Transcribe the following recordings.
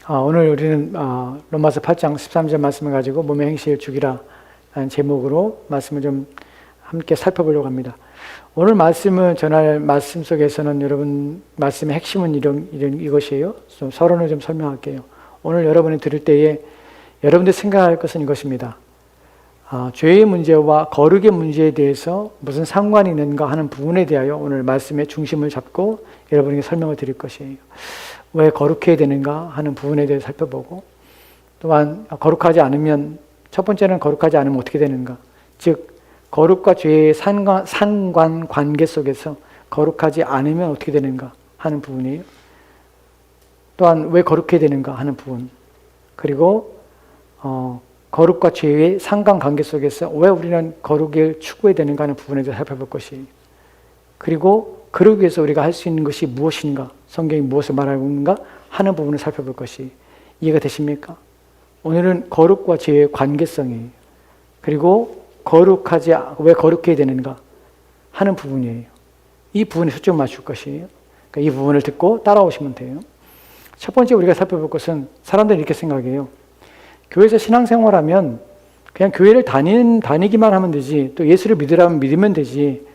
오늘 우리는 로마서 8장 13절 말씀을 가지고 몸의 행실을 죽이라 라는 제목으로 말씀을 좀 함께 살펴보려고 합니다. 오늘 말씀을 전할 말씀 속에서는 여러분 말씀의 핵심은 이것이에요. 좀 서론을 좀 설명할게요. 오늘 여러분이 들을 때에 여러분들이 생각할 것은 이것입니다. 죄의 문제와 거룩의 문제에 대해서 무슨 상관이 있는가 하는 부분에 대하여 오늘 말씀의 중심을 잡고 여러분에게 설명을 드릴 것이에요. 왜 거룩해야 되는가 하는 부분에 대해서 살펴보고, 또한 거룩하지 않으면, 첫 번째는 거룩하지 않으면 어떻게 되는가, 즉 거룩과 죄의 상관 관계 속에서 거룩하지 않으면 어떻게 되는가 하는 부분이에요. 또한 왜 거룩해야 되는가 하는 부분, 그리고 거룩과 죄의 상관관계 속에서 왜 우리는 거룩을 추구해야 되는가 하는 부분에 대해서 살펴볼 것이에요. 그리고 그러기 위해서 우리가 할 수 있는 것이 무엇인가, 성경이 무엇을 말하고 있는가 하는 부분을 살펴볼 것이 이해가 되십니까? 오늘은 거룩과 죄의 관계성이에요. 그리고 왜 거룩해야 되는가 하는 부분이에요. 이 부분에 초점을 맞출 것이에요. 그러니까 이 부분을 듣고 따라오시면 돼요. 첫 번째 우리가 살펴볼 것은, 사람들이 이렇게 생각해요. 교회에서 신앙생활하면 그냥 교회를 다니기만 하면 되지, 또 예수를 믿으라면 믿으면 되지,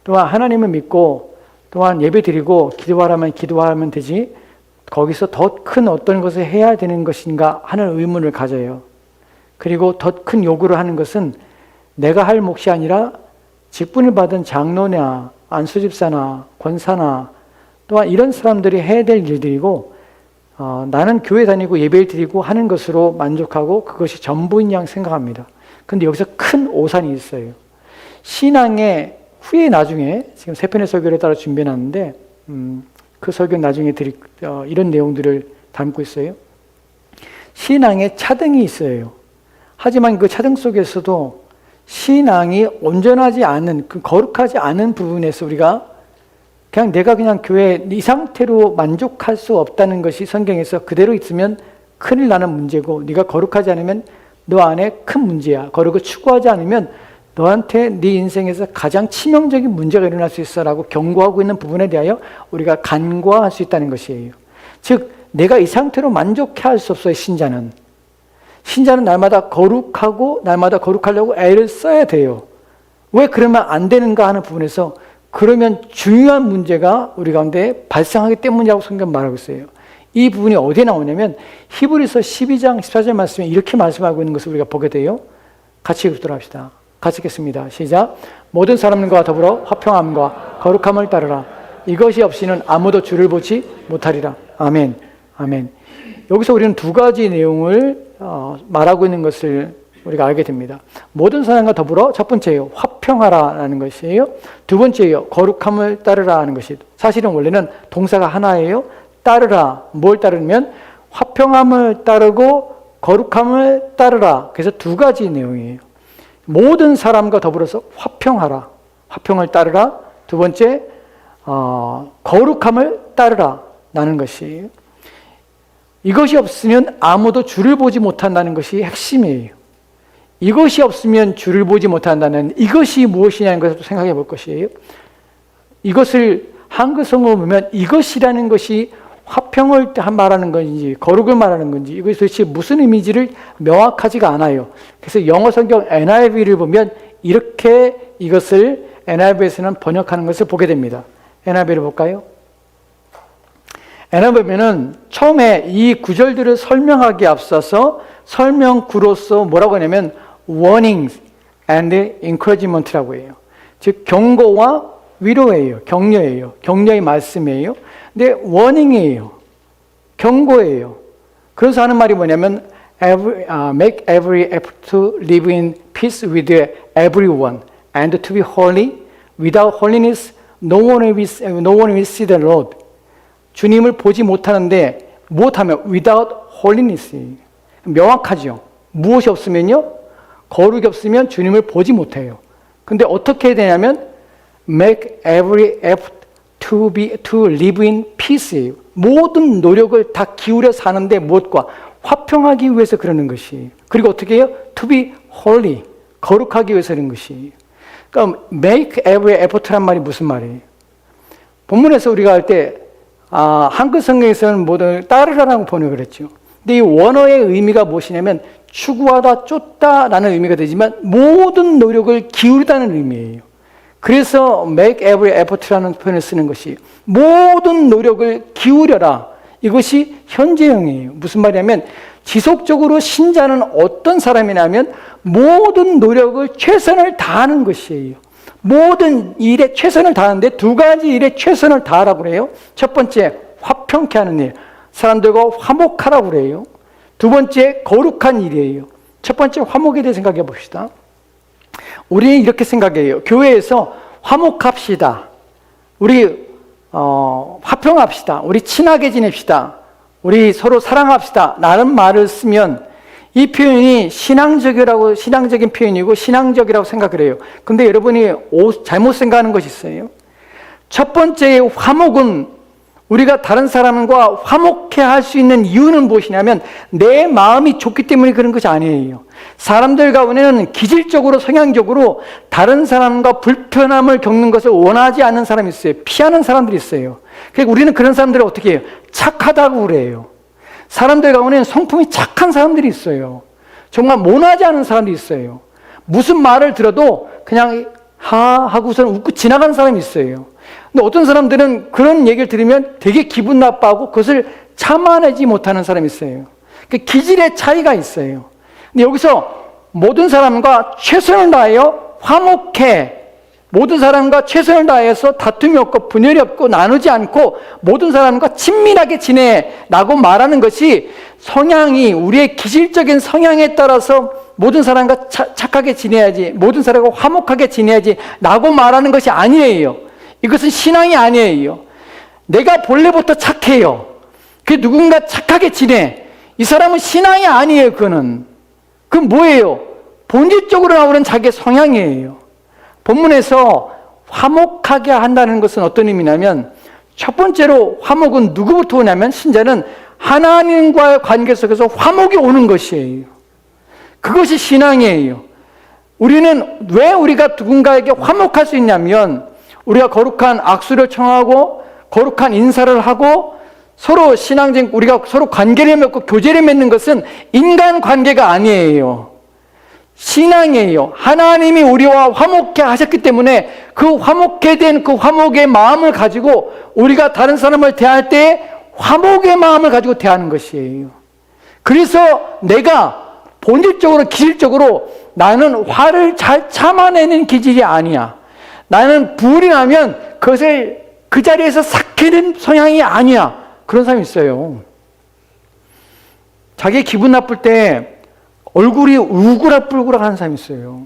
또한 하나님을 믿고 또한 예배 드리고 기도하라면 기도하면 되지, 거기서 더 큰 어떤 것을 해야 되는 것인가 하는 의문을 가져요. 그리고 더 큰 요구를 하는 것은 내가 할 몫이 아니라 직분을 받은 장로나 안수집사나 권사나 또한 이런 사람들이 해야 될 일들이고, 나는 교회 다니고 예배를 드리고 하는 것으로 만족하고 그것이 전부인 양 생각합니다. 근데 여기서 큰 오산이 있어요. 신앙의 후에 나중에 지금 세 편의 설교를 따라 준비해놨는데 그 설교는 나중에 이런 내용들을 담고 있어요. 신앙에 차등이 있어요. 하지만 그 차등 속에서도 신앙이 온전하지 않은, 그 거룩하지 않은 부분에서 우리가 내가 그냥 교회 이 상태로 만족할 수 없다는 것이 성경에서 그대로 있으면 큰일 나는 문제고, 네가 거룩하지 않으면 너 안에 큰 문제야. 거룩을 추구하지 않으면 너한테 네 인생에서 가장 치명적인 문제가 일어날 수 있어라고 경고하고 있는 부분에 대하여 우리가 간과할 수 있다는 것이에요. 즉 내가 이 상태로 만족해 할 수 없어요. 신자는 날마다 거룩하고 날마다 거룩하려고 애를 써야 돼요. 왜 그러면 안 되는가 하는 부분에서, 그러면 중요한 문제가 우리 가운데 발생하기 때문이라고 성경 말하고 있어요. 이 부분이 어디에 나오냐면 히브리서 12장 14절 말씀에 이렇게 말씀하고 있는 것을 우리가 보게 돼요. 같이 읽도록 합시다. 같이 읽겠습니다. 시작. 모든 사람과 더불어 화평함과 거룩함을 따르라. 이것이 없이는 아무도 주를 보지 못하리라. 아멘. 아멘. 여기서 우리는 두 가지 내용을 말하고 있는 것을 우리가 알게 됩니다. 모든 사람과 더불어, 첫 번째요, 화평하라는 것이에요. 두 번째요, 거룩함을 따르라 하는 것이, 사실은 원래는 동사가 하나예요. 따르라, 뭘 따르면 화평함을 따르고 거룩함을 따르라. 그래서 두 가지 내용이에요. 모든 사람과 더불어서 화평하라, 화평을 따르라. 두 번째, 거룩함을 따르라 라는 것이에요. 이것이 없으면 아무도 주를 보지 못한다는 것이 핵심이에요. 이것이 없으면 주를 보지 못한다는 이것이 무엇이냐는 것을 생각해 볼 것이에요. 이것을 한글 성어로 보면 이것이라는 것이 화평을 말하는 건지 거룩을 말하는 건지 이것이 도대체 무슨 의미인지를 명확하지가 않아요. 그래서 영어 성경 NIV를 보면 이렇게 이것을 NIV에서는 번역하는 것을 보게 됩니다. NIV를 볼까요? NIV 보면은 처음에 이 구절들을 설명하기에 앞서서 설명구로서 뭐라고 하냐면 warnings and encouragement라고 해요. 즉 경고와 위로예요. 격려예요. 격려의 말씀이에요. 근데 warning이에요. 경고예요. 그래서 하는 말이 뭐냐면 make every effort to live in peace with everyone and to be holy. Without holiness, no one will see the Lord. 주님을 보지 못하는데 못하면 without holiness. 명확하죠. 무엇이 없으면요, 거룩이 없으면 주님을 보지 못해요. 근데 어떻게 해야 되냐면 make every effort to live in peace. 모든 노력을 다 기울여 사는데 무엇과 화평하기 위해서 그러는 것이. 그리고 어떻게 해요? To be holy. 거룩하기 위해서 그러는 것이. 그러니까 make every effort란 말이 무슨 말이에요? 본문에서 우리가 할 때 한글 성경에서는 모두 따르라라고 번역을 했죠. 근데 이 원어의 의미가 무엇이냐면 추구하다, 쫓다라는 의미가 되지만 모든 노력을 기울이다는 의미예요. 그래서 make every effort라는 표현을 쓰는 것이 모든 노력을 기울여라. 이것이 현재형이에요. 무슨 말이냐면 지속적으로 신자는 어떤 사람이냐면 모든 노력을 최선을 다하는 것이에요. 모든 일에 최선을 다하는데 두 가지 일에 최선을 다하라고 그래요. 첫 번째, 화평케 하는 일. 사람들과 화목하라고 그래요. 두 번째, 거룩한 일이에요. 첫 번째, 화목에 대해 생각해 봅시다. 우리는 이렇게 생각해요. 교회에서 화목합시다. 우리 화평합시다. 우리 친하게 지냅시다. 우리 서로 사랑합시다. 라는 말을 쓰면 이 표현이 신앙적인 표현이고 신앙적이라고 생각을 해요. 근데 여러분이 잘못 생각하는 것이 있어요. 첫 번째 화목은 우리가 다른 사람과 화목해 할 수 있는 이유는 무엇이냐면 내 마음이 좋기 때문에 그런 것이 아니에요. 사람들 가운데는 기질적으로 성향적으로 다른 사람과 불편함을 겪는 것을 원하지 않는 사람이 있어요. 피하는 사람들이 있어요. 그러니까 우리는 그런 사람들을 어떻게 해요? 착하다고 그래요. 사람들 가운데는 성품이 착한 사람들이 있어요. 정말 모나지 않은 사람들이 있어요. 무슨 말을 들어도 그냥 하고서 웃고 지나가는 사람이 있어요. 근데 어떤 사람들은 그런 얘기를 들으면 되게 기분 나빠하고 그것을 참아내지 못하는 사람이 있어요. 그 기질의 차이가 있어요. 근데 여기서 모든 사람과 최선을 다하여 화목해, 모든 사람과 최선을 다해서 다툼이 없고 분열이 없고 나누지 않고 모든 사람과 친밀하게 지내라고 말하는 것이 성향이 우리의 기질적인 성향에 따라서 모든 사람과 착하게 지내야지, 모든 사람과 화목하게 지내야지 라고 말하는 것이 아니에요. 이것은 신앙이 아니에요. 내가 본래부터 착해요. 그 누군가 착하게 지내. 이 사람은 신앙이 아니에요. 그건 뭐예요? 본질적으로 나오는 자기의 성향이에요. 본문에서 화목하게 한다는 것은 어떤 의미냐면 첫 번째로 화목은 누구부터 오냐면 신자는 하나님과의 관계 속에서 화목이 오는 것이에요. 그것이 신앙이에요. 우리는 왜 우리가 누군가에게 화목할 수 있냐면 우리가 거룩한 악수를 청하고 거룩한 인사를 하고 서로 신앙적 우리가 서로 관계를 맺고 교제를 맺는 것은 인간 관계가 아니에요. 신앙이에요. 하나님이 우리와 화목해 하셨기 때문에 그 화목해 된 그 화목의 마음을 가지고 우리가 다른 사람을 대할 때 화목의 마음을 가지고 대하는 것이에요. 그래서 내가 본질적으로 기질적으로 나는 화를 잘 참아내는 기질이 아니야. 나는 불이 나면 그것을 그 자리에서 삭히는 성향이 아니야. 그런 사람이 있어요. 자기 기분 나쁠 때 얼굴이 우그락불그락 하는 사람이 있어요.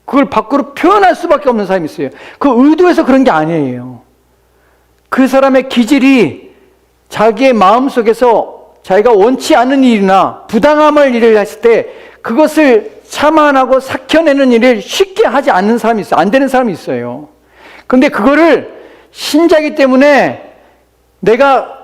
그걸 밖으로 표현할 수밖에 없는 사람이 있어요. 그 의도해서 그런 게 아니에요. 그 사람의 기질이 자기의 마음속에서 자기가 원치 않은 일이나 부당함을 일을 했을 때 그것을 참아내고 삭혀내는 일을 쉽게 하지 않는 사람이 있어요. 안 되는 사람이 있어요. 근데 그거를 신자이기 때문에 내가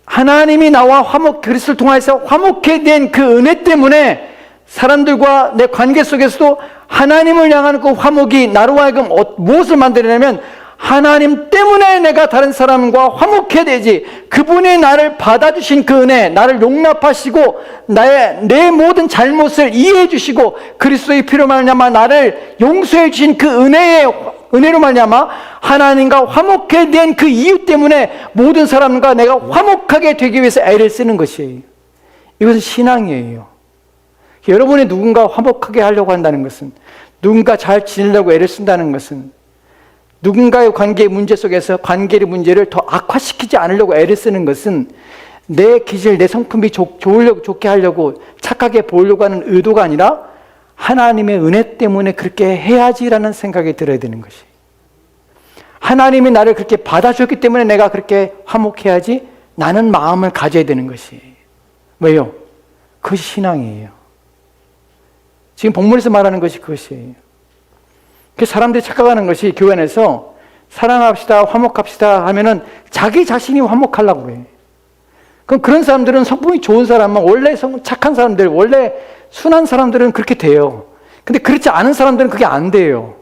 하나님이 나와 그리스도를 통해서 화목해 된 그 은혜 때문에 사람들과 내 관계 속에서도 하나님을 향하는 그 화목이 나로 하여금 무엇을 만들어내냐면 하나님 때문에 내가 다른 사람과 화목해야 되지. 그분이 나를 받아주신 그 은혜, 나를 용납하시고 내 모든 잘못을 이해해 주시고 그리스도의 피로 말미암아 나를 용서해 주신 그 은혜로 말미암아 하나님과 화목해 된 그 이유 때문에 모든 사람과 내가 화목하게 되기 위해서 애를 쓰는 것이에요. 이것은 신앙이에요. 여러분이 누군가 화목하게 하려고 한다는 것은, 누군가 잘 지내려고 애를 쓴다는 것은, 누군가의 관계의 문제 속에서 관계의 문제를 더 악화시키지 않으려고 애를 쓰는 것은 내 기질, 내 성품이 좋게 하려고 착하게 보이려고 하는 의도가 아니라 하나님의 은혜 때문에 그렇게 해야지라는 생각이 들어야 되는 것이. 하나님이 나를 그렇게 받아줬기 때문에 내가 그렇게 화목해야지 나는 마음을 가져야 되는 것이. 왜요? 그것이 신앙이에요. 지금 본문에서 말하는 것이 그것이에요. 사람들이 착각하는 것이 교회 안에서 사랑합시다, 화목합시다 하면은 자기 자신이 화목하려고 해. 그럼 그런 사람들은 성품이 좋은 사람은 원래 착한 사람들, 원래 순한 사람들은 그렇게 돼요. 근데 그렇지 않은 사람들은 그게 안 돼요.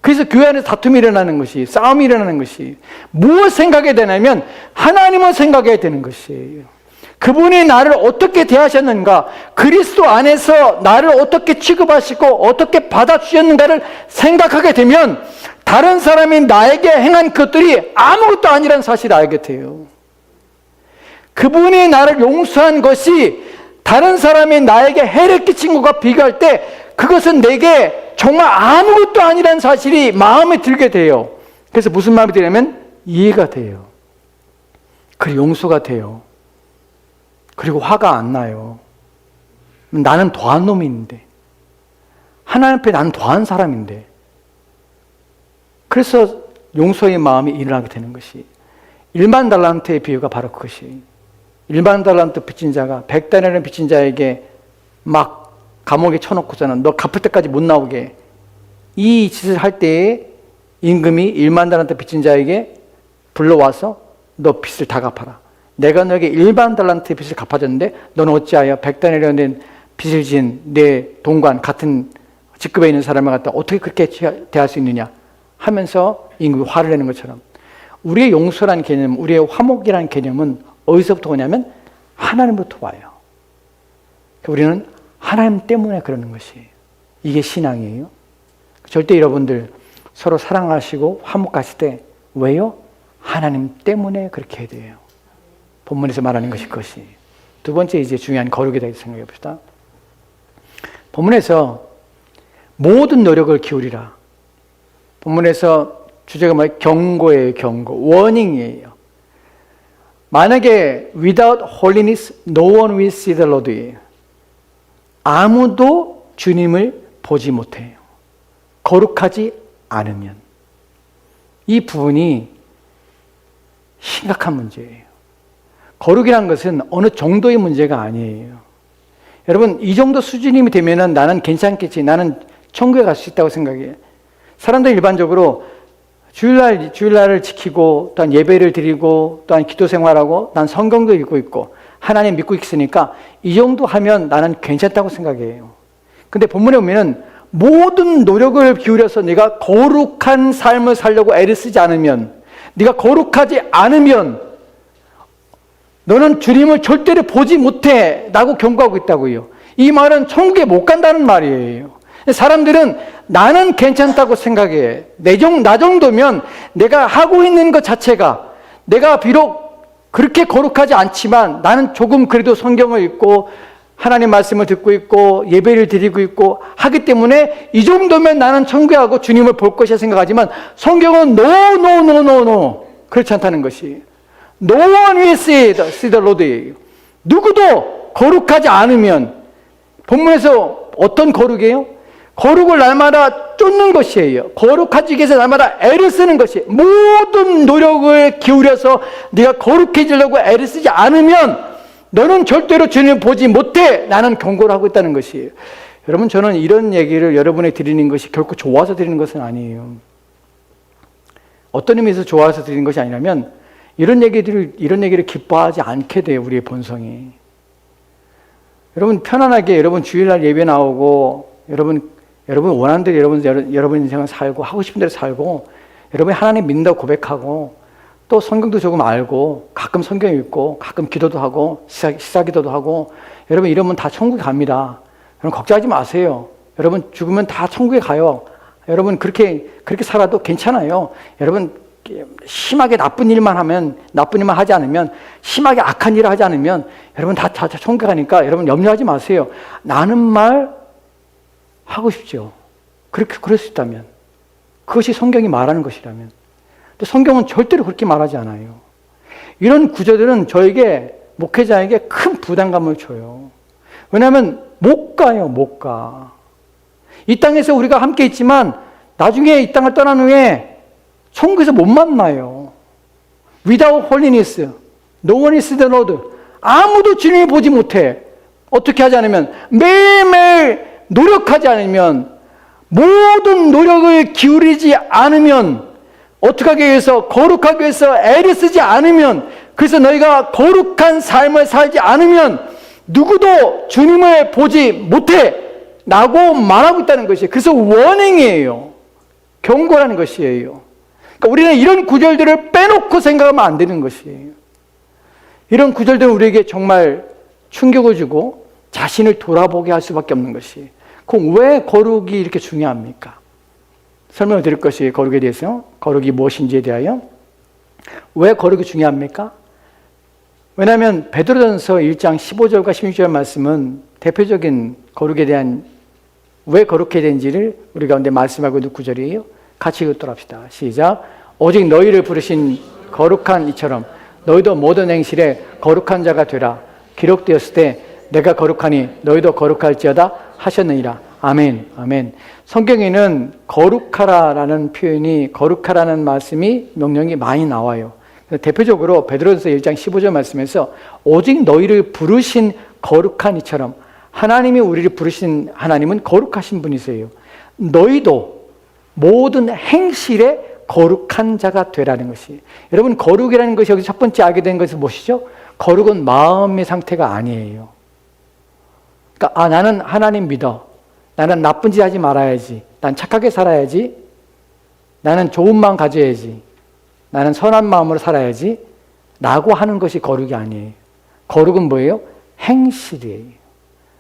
그래서 교회 안에서 다툼이 일어나는 것이, 싸움이 일어나는 것이 무엇을 생각해야 되냐면 하나님을 생각해야 되는 것이에요. 그분이 나를 어떻게 대하셨는가, 그리스도 안에서 나를 어떻게 취급하시고 어떻게 받아주셨는가를 생각하게 되면 다른 사람이 나에게 행한 것들이 아무것도 아니라는 사실을 알게 돼요. 그분이 나를 용서한 것이 다른 사람이 나에게 해를 끼친 것과 비교할 때 그것은 내게 정말 아무것도 아니라는 사실이 마음에 들게 돼요. 그래서 무슨 마음이 드냐면 이해가 돼요. 그리고 용서가 돼요. 그리고 화가 안 나요. 나는 더한 놈인데, 하나님 앞에 나는 더한 사람인데, 그래서 용서의 마음이 일어나게 되는 것이 1만 달란트의 비유가 바로 그것이 1만 달란트 빚진 자가 100달러를 빚진 자에게 막 감옥에 쳐놓고서는 너 갚을 때까지 못 나오게, 이 짓을 할 때에 임금이 1만 달란트 빚진 자에게 불러와서 너 빚을 다 갚아라. 내가 너에게 1만 달란트의 빚을 갚아줬는데 너는 어찌하여 100달러를 낸 빚을 진 내 동관 같은 직급에 있는 사람을 갖다 어떻게 그렇게 대할 수 있느냐 하면서 임금이 화를 내는 것처럼, 우리의 용서라는 개념, 우리의 화목이라는 개념은 어디서부터 오냐면 하나님부터 와요. 우리는 하나님 때문에 그러는 것이, 이게 신앙이에요. 절대 여러분들 서로 사랑하시고 화목하실 때 왜요? 하나님 때문에 그렇게 해야 돼요. 본문에서 말하는 것이 그것이. 두 번째 이제 중요한 거룩에 대해서 생각해 봅시다. 본문에서 모든 노력을 기울이라. 본문에서 주제가 뭐예요? 경고예요. 경고. 워닝이에요. 만약에 without holiness no one will see the Lord이에요. 아무도 주님을 보지 못해요. 거룩하지 않으면. 이 부분이 심각한 문제예요. 거룩이란 것은 어느 정도의 문제가 아니에요. 여러분, 이 정도 수준이 되면은 나는 괜찮겠지, 나는 천국에 갈 수 있다고 생각해요. 사람들 일반적으로 주일날을 지키고 또한 예배를 드리고 또한 기도 생활하고 난 성경도 읽고 있고 하나님 믿고 있으니까 이 정도 하면 나는 괜찮다고 생각해요. 근데 본문에 보면은 모든 노력을 기울여서 네가 거룩한 삶을 살려고 애를 쓰지 않으면, 네가 거룩하지 않으면 너는 주님을 절대로 보지 못해 라고 경고하고 있다고요. 이 말은 천국에 못 간다는 말이에요. 사람들은 나는 괜찮다고 생각해. 나 정도면 내가 하고 있는 것 자체가, 내가 비록 그렇게 거룩하지 않지만 나는 조금 그래도 성경을 읽고 하나님 말씀을 듣고 있고 예배를 드리고 있고 하기 때문에 이 정도면 나는 천국에 가고 주님을 볼 것이라 생각하지만 성경은 no. 그렇지 않다는 것이. No one will see the Lord. 누구도 거룩하지 않으면, 본문에서 어떤 거룩이에요? 거룩을 날마다 쫓는 것이에요. 거룩하기 위해서 날마다 애를 쓰는 것이에요. 모든 노력을 기울여서 네가 거룩해지려고 애를 쓰지 않으면 너는 절대로 주님을 보지 못해. 나는 경고를 하고 있다는 것이에요. 여러분, 저는 이런 얘기를 여러분에게 드리는 것이 결코 좋아서 드리는 것은 아니에요. 어떤 의미에서 좋아서 드리는 것이 아니라면 이런 얘기를 기뻐하지 않게 돼요. 우리의 본성이. 여러분, 편안하게 여러분 주일날 예배 나오고 여러분 원하는 대로 여러분 인생을 살고 하고 싶은 대로 살고 여러분이 하나님 믿는다고 고백하고 또 성경도 조금 알고 가끔 성경 읽고 가끔 기도도 하고 시사기도도 하고, 여러분 이러면 다 천국에 갑니다. 여러분 걱정하지 마세요. 여러분 죽으면 다 천국에 가요. 여러분 그렇게 살아도 괜찮아요. 여러분 심하게 나쁜 일만 하지 않으면, 심하게 악한 일을 하지 않으면 여러분 다 천국에 가니까 여러분 염려하지 마세요. 나는 말 하고 싶죠. 그럴 수 있다면, 그것이 성경이 말하는 것이라면. 근데 성경은 절대로 그렇게 말하지 않아요. 이런 구절들은 저에게, 목회자에게 큰 부담감을 줘요. 왜냐하면 못 가요. 못 가. 이 땅에서 우리가 함께 있지만 나중에 이 땅을 떠난 후에 천국에서 못 만나요. Without holiness, no one is the Lord. 아무도 주님을 보지 못해. 어떻게 하지 않으면, 매일매일 노력하지 않으면, 모든 노력을 기울이지 않으면, 어떻게 하기 위해서, 거룩하기 위해서 애를 쓰지 않으면, 그래서 너희가 거룩한 삶을 살지 않으면 누구도 주님을 보지 못해 라고 말하고 있다는 것이에요. 그래서 워닝이에요. 경고라는 것이에요. 그러니까 우리는 이런 구절들을 빼놓고 생각하면 안 되는 것이에요. 이런 구절들은 우리에게 정말 충격을 주고 자신을 돌아보게 할 수밖에 없는 것이, 그럼 왜 거룩이 이렇게 중요합니까? 설명을 드릴 것이 거룩에 대해서, 거룩이 무엇인지에 대하여. 왜 거룩이 중요합니까? 왜냐하면 베드로전서 1장 15절과 16절 말씀은 대표적인 거룩에 대한, 왜 거룩해야 되는지를 우리 가운데 말씀하고 있는 구절이에요. 같이 읽도록 합시다. 시작. 오직 너희를 부르신 거룩한 이처럼 너희도 모든 행실에 거룩한 자가 되라. 기록되었을 때 내가 거룩하니 너희도 거룩할지어다 하셨느니라. 아멘. 아멘. 성경에는 거룩하라라는 표현이, 거룩하라는 말씀이, 명령이 많이 나와요. 대표적으로 베드로전서 1장 15절 말씀에서 오직 너희를 부르신 거룩한 이처럼, 하나님이 우리를 부르신 하나님은 거룩하신 분이세요. 너희도 모든 행실에 거룩한 자가 되라는 것이. 여러분, 거룩이라는 것이 여기서 첫 번째 알게 된 것은 무엇이죠? 거룩은 마음의 상태가 아니에요. 그러니까 나는 하나님 믿어. 나는 나쁜 짓 하지 말아야지. 난 착하게 살아야지. 나는 좋은 마음 가져야지. 나는 선한 마음으로 살아야지. 라고 하는 것이 거룩이 아니에요. 거룩은 뭐예요? 행실이에요.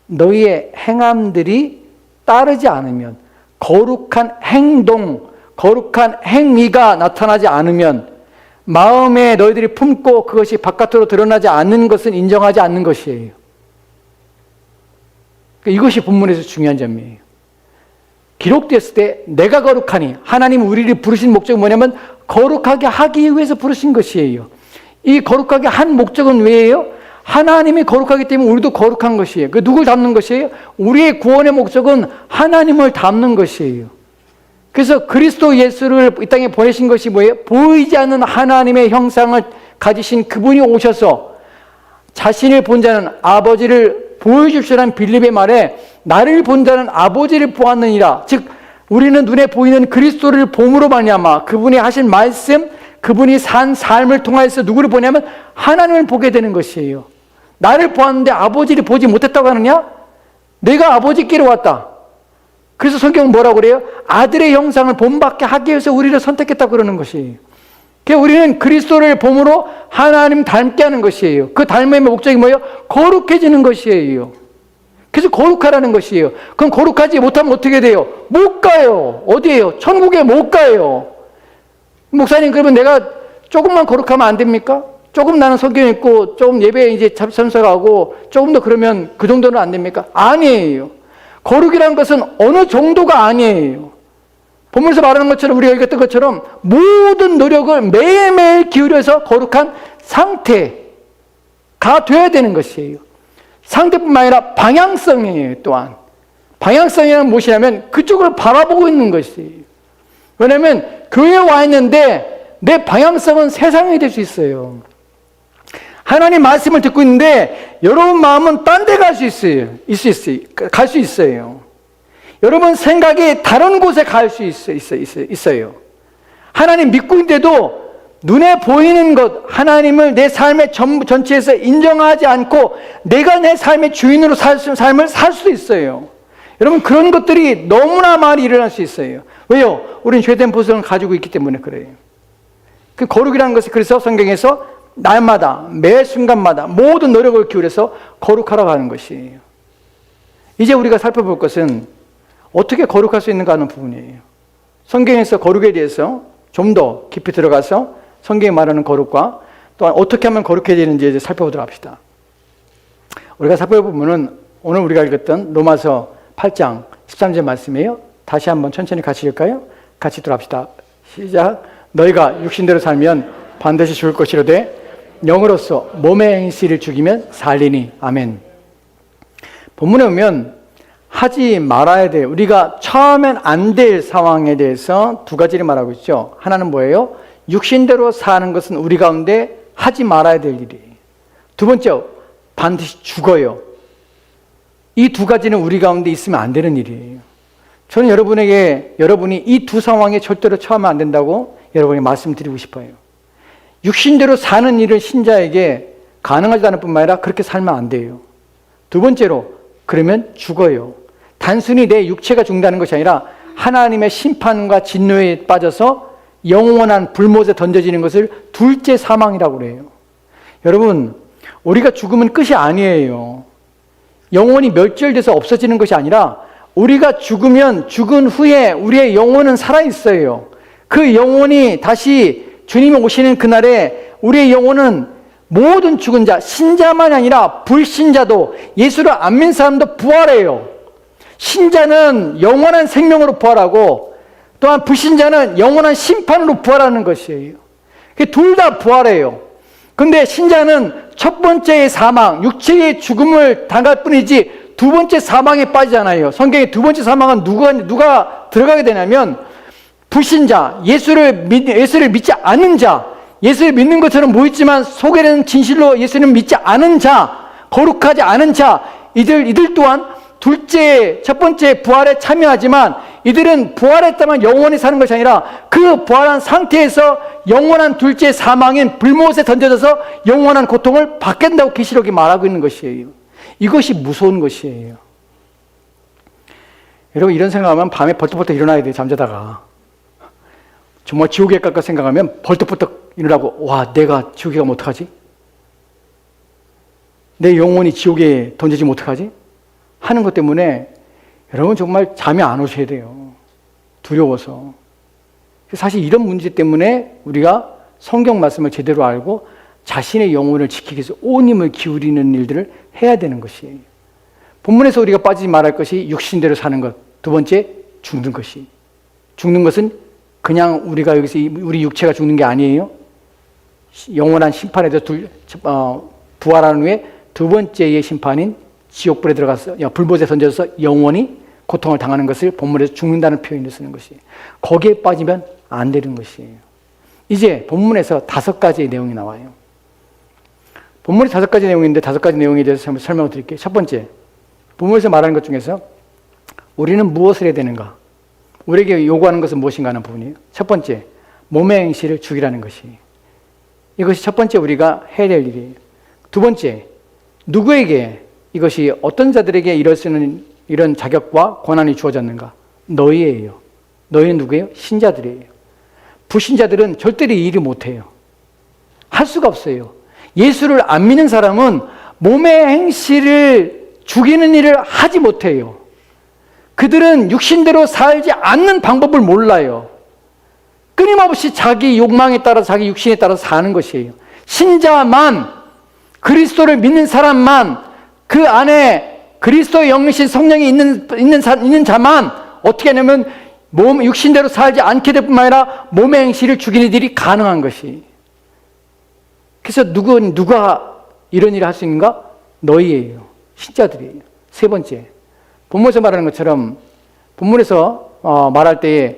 너희의 행함들이 따르지 않으면, 거룩한 행동, 거룩한 행위가 나타나지 않으면, 마음에 너희들이 품고 그것이 바깥으로 드러나지 않는 것은 인정하지 않는 것이에요. 이것이 본문에서 중요한 점이에요. 기록됐을 때 내가 거룩하니, 하나님 우리를 부르신 목적은 뭐냐면 거룩하게 하기 위해서 부르신 것이에요. 이 거룩하게 한 목적은 왜예요? 하나님이 거룩하기 때문에 우리도 거룩한 것이에요. 그 누굴 닮는 것이에요? 우리의 구원의 목적은 하나님을 닮는 것이에요. 그래서 그리스도 예수를 이 땅에 보내신 것이 뭐예요? 보이지 않는 하나님의 형상을 가지신 그분이 오셔서 자신을 본 자는 아버지를 보여주시라는 빌립의 말에 나를 본 자는 아버지를 보았느니라. 즉 우리는 눈에 보이는 그리스도를 봄으로 말미암아 그분이 하신 말씀, 그분이 산 삶을 통해서 누구를 보냐면 하나님을 보게 되는 것이에요. 나를 보았는데 아버지를 보지 못했다고 하느냐? 내가 아버지께로 왔다. 그래서 성경은 뭐라고 그래요? 아들의 형상을 본받게 하기 위해서 우리를 선택했다고 그러는 것이에요. 그래서 우리는 그리스도를 봄으로 하나님 닮게 하는 것이에요. 그 닮음의 목적이 뭐예요? 거룩해지는 것이에요. 그래서 거룩하라는 것이에요. 그럼 거룩하지 못하면 어떻게 돼요? 못 가요. 어디에요? 천국에 못 가요. 목사님, 그러면 내가 조금만 거룩하면 안 됩니까? 조금 나는 성경 읽고 조금 예배에 이제 참석하고 조금 더 그러면 그 정도는 안 됩니까? 아니에요. 거룩이라는 것은 어느 정도가 아니에요. 본문에서 말하는 것처럼, 우리가 읽었던 것처럼 모든 노력을 매일매일 기울여서 거룩한 상태가 되어야 되는 것이에요. 상태뿐만 아니라 방향성이에요. 또한 방향성이란 무엇이냐면 그쪽을 바라보고 있는 것이에요. 왜냐하면 교회에 와 있는데 내 방향성은 세상이 될 수 있어요. 하나님 말씀을 듣고 있는데 여러분 마음은 딴 데 갈 수 있어요. 갈 수 있어요. 여러분 생각이 다른 곳에 갈 수 있어요. 하나님 믿고 있는데도 눈에 보이는 것, 하나님을 내 삶의 전체에서 인정하지 않고 내가 내 삶의 주인으로 삶을 살 수도 있어요. 여러분 그런 것들이 너무나 많이 일어날 수 있어요. 왜요? 우리는 죄된 보석을 가지고 있기 때문에 그래요. 그 거룩이라는 것이 그래서 성경에서 날마다 매 순간마다 모든 노력을 기울여서 거룩하라고 하는 것이에요. 이제 우리가 살펴볼 것은 어떻게 거룩할 수 있는가 하는 부분이에요. 성경에서 거룩에 대해서 좀 더 깊이 들어가서 성경이 말하는 거룩과 또한 어떻게 하면 거룩해야 되는지 이제 살펴보도록 합시다. 우리가 살펴보면은 오늘 우리가 읽었던 로마서 8장 13절 말씀이에요. 다시 한번 천천히 같이 읽을까요? 같이 읽도록 합시다. 시작. 너희가 육신대로 살면 반드시 죽을 것이로되 영으로서 몸의 행실을 죽이면 살리니. 아멘. 본문에 보면 하지 말아야 돼. 우리가 처음엔 안 될 상황에 대해서 두 가지를 말하고 있죠. 하나는 뭐예요? 육신대로 사는 것은 우리 가운데 하지 말아야 될 일이에요. 두 번째, 반드시 죽어요. 이 두 가지는 우리 가운데 있으면 안 되는 일이에요. 저는 여러분이 이 두 상황에 절대로 처하면 안 된다고 여러분이 말씀드리고 싶어요. 육신대로 사는 일을 신자에게 가능하지 않을 뿐만 아니라 그렇게 살면 안 돼요. 두 번째로, 그러면 죽어요. 단순히 내 육체가 죽는다는 것이 아니라 하나님의 심판과 진노에 빠져서 영원한 불못에 던져지는 것을 둘째 사망이라고 그래요. 여러분, 우리가 죽으면 끝이 아니에요. 영혼이 멸절돼서 없어지는 것이 아니라 우리가 죽으면 죽은 후에 우리의 영혼은 살아있어요. 그 영혼이 다시 주님이 오시는 그날에 우리의 영혼은 모든 죽은 자, 신자만이 아니라 불신자도, 예수를 안 믿는 사람도 부활해요. 신자는 영원한 생명으로 부활하고 또한 불신자는 영원한 심판으로 부활하는 것이에요. 둘 다 부활해요. 근데 신자는 첫 번째의 사망, 육체의 죽음을 당할 뿐이지 두 번째 사망에 빠지잖아요. 성경에 두 번째 사망은 누가 들어가게 되냐면 불신자, 예수를 믿지 않는 자, 예수를 믿는 것처럼 보이지만 속에는 진실로 예수를 믿지 않은 자, 거룩하지 않은 자, 이들 또한 첫 번째 부활에 참여하지만 이들은 부활했다만 영원히 사는 것이 아니라 그 부활한 상태에서 영원한 둘째 사망인 불못에 던져져서 영원한 고통을 받겠다고 계시록이 말하고 있는 것이에요. 이것이 무서운 것이에요. 여러분, 이런 생각하면 밤에 벌떡벌떡 일어나야 돼요. 잠자다가. 정말 지옥에 갈까 생각하면 벌떡벌떡 일어나고, 와, 내가 지옥에 가면 어떡하지? 내 영혼이 지옥에 던지지면 어떡하지? 하는 것 때문에 여러분 정말 잠이 안 오셔야 돼요. 두려워서. 사실 이런 문제 때문에 우리가 성경 말씀을 제대로 알고 자신의 영혼을 지키기 위해서 온 힘을 기울이는 일들을 해야 되는 것이에요. 본문에서 우리가 빠지지 말할 것이 육신대로 사는 것. 두 번째, 죽는 것이. 죽는 것은 그냥 우리가 여기서 우리 육체가 죽는 게 아니에요. 영원한 심판에서 부활한 후에 두 번째의 심판인 지옥불에 들어가서 불못에 던져서 영원히 고통을 당하는 것을 본문에서 죽는다는 표현을 쓰는 것이에요. 거기에 빠지면 안 되는 것이에요. 이제 본문에서 5가지의 내용이 나와요. 본문에 5가지 내용인데 5가지 내용에 대해서 한번 설명을 드릴게요. 첫 번째, 본문에서 말하는 것 중에서 우리는 무엇을 해야 되는가? 우리에게 요구하는 것은 무엇인가 하는 부분이에요. 첫 번째, 몸의 행실을 죽이라는 것이. 이것이 첫 번째 우리가 해야 될 일이에요. 두 번째, 누구에게 이것이 어떤 자들에게 이럴 수 있는 이런 자격과 권한이 주어졌는가? 너희예요. 너희는 누구예요? 신자들이에요. 불신자들은 절대로 이 일을 못해요. 할 수가 없어요. 예수를 안 믿는 사람은 몸의 행실을 죽이는 일을 하지 못해요. 그들은 육신대로 살지 않는 방법을 몰라요. 끊임없이 자기 욕망에 따라 자기 육신에 따라 사는 것이에요. 신자만, 그리스도를 믿는 사람만, 그 안에 그리스도의 영이신 성령이 있는 자만 어떻게 하냐면 육신대로 살지 않게 될 뿐만 아니라 몸의 행실을 죽이는 일이 가능한 것이. 그래서 누가 이런 일을 할 수 있는가? 너희예요. 신자들이에요. 세 번째, 본문에서 말하는 것처럼 본문에서 말할 때에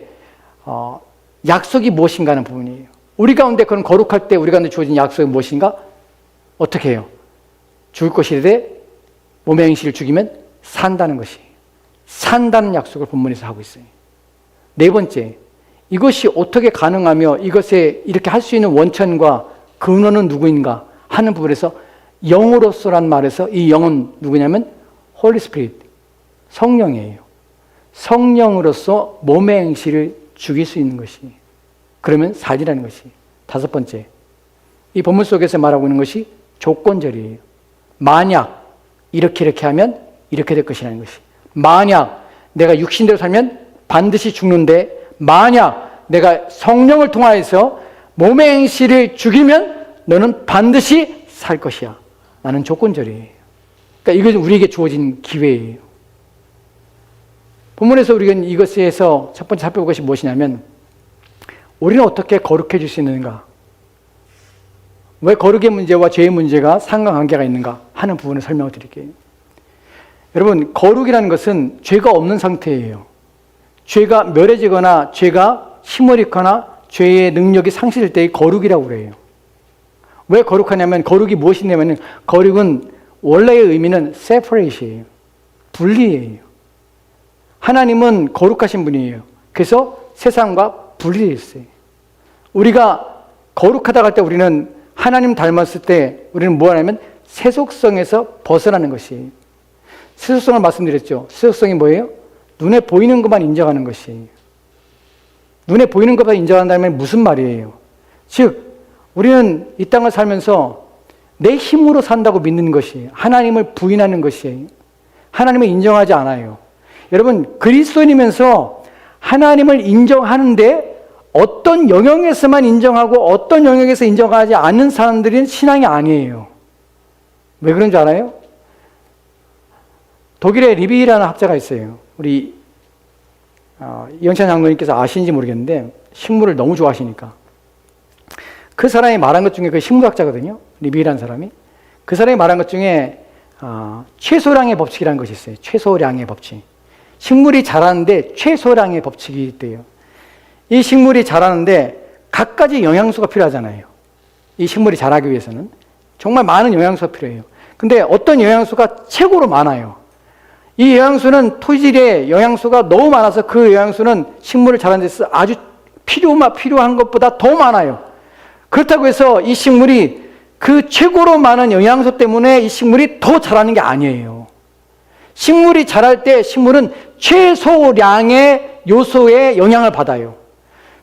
약속이 무엇인가 하는 부분이에요. 우리 가운데 그런 거룩할 때 우리 가운데 주어진 약속이 무엇인가? 어떻게 해요? 죽을 것이되 몸의 행실을 죽이면 산다는 것이. 산다는 약속을 본문에서 하고 있어요. 네 번째, 이것이 어떻게 가능하며 이것에 이렇게 할 수 있는 원천과 근원은 누구인가 하는 부분에서 영으로서란 말에서 이 영은 누구냐면 홀리 스피릿, 성령이에요. 성령으로서 몸의 행실을 죽일 수 있는 것이. 그러면 살리라는 것이. 다섯 번째, 이 본문 속에서 말하고 있는 것이 조건절이에요. 만약 이렇게 하면 이렇게 될 것이라는 것이. 만약 내가 육신대로 살면 반드시 죽는데 만약 내가 성령을 통하여서 몸의 행실을 죽이면 너는 반드시 살 것이야. 나는 조건절이에요. 그러니까 이것은 우리에게 주어진 기회예요. 본문에서 우리가 이것에서 첫 번째 살펴볼 것이 무엇이냐면 우리는 어떻게 거룩해질 수 있는가? 왜 거룩의 문제와 죄의 문제가 상관관계가 있는가 하는 부분을 설명을 드릴게요. 여러분, 거룩이라는 것은 죄가 없는 상태예요. 죄가 멸해지거나 죄가 힘을 잃거나 죄의 능력이 상실될 때의 거룩이라고 그래요. 왜 거룩하냐면 거룩이 무엇이냐면 거룩은 원래의 의미는 separate이에요. 분리예요. 하나님은 거룩하신 분이에요. 그래서 세상과 분리되어 있어요. 우리가 거룩하다고 할 때 우리는 하나님 닮았을 때 우리는 뭐 하냐면 세속성에서 벗어나는 것이에요. 세속성을 말씀드렸죠. 세속성이 뭐예요? 눈에 보이는 것만 인정하는 것이에요. 눈에 보이는 것만 인정한다면 무슨 말이에요? 즉 우리는 이 땅을 살면서 내 힘으로 산다고 믿는 것이 하나님을 부인하는 것이에요. 하나님을 인정하지 않아요. 여러분, 그리스도인이면서 하나님을 인정하는데 어떤 영역에서만 인정하고 어떤 영역에서 인정하지 않는 사람들은 신앙이 아니에요. 왜 그런 줄 알아요? 독일에 리비라는 학자가 있어요. 우리 이영찬 장로님께서 아시는지 모르겠는데 식물을 너무 좋아하시니까. 그 사람이 말한 것 중에 그 식물학자거든요. 리비라는 사람이. 그 사람이 말한 것 중에 최소량의 법칙이라는 것이 있어요. 최소량의 법칙. 식물이 자라는데 최소량의 법칙이 있대요. 이 식물이 자라는데 갖가지 영양소가 필요하잖아요. 이 식물이 자라기 위해서는 정말 많은 영양소가 필요해요. 근데 어떤 영양소가 최고로 많아요. 이 영양소는 토질에 영양소가 너무 많아서 그 영양소는 식물을 자라는 데서 아주 필요한 것보다 더 많아요. 그렇다고 해서 이 식물이 그 최고로 많은 영양소 때문에 이 식물이 더 자라는 게 아니에요. 식물이 자랄 때 식물은 최소량의 요소의 영향을 받아요.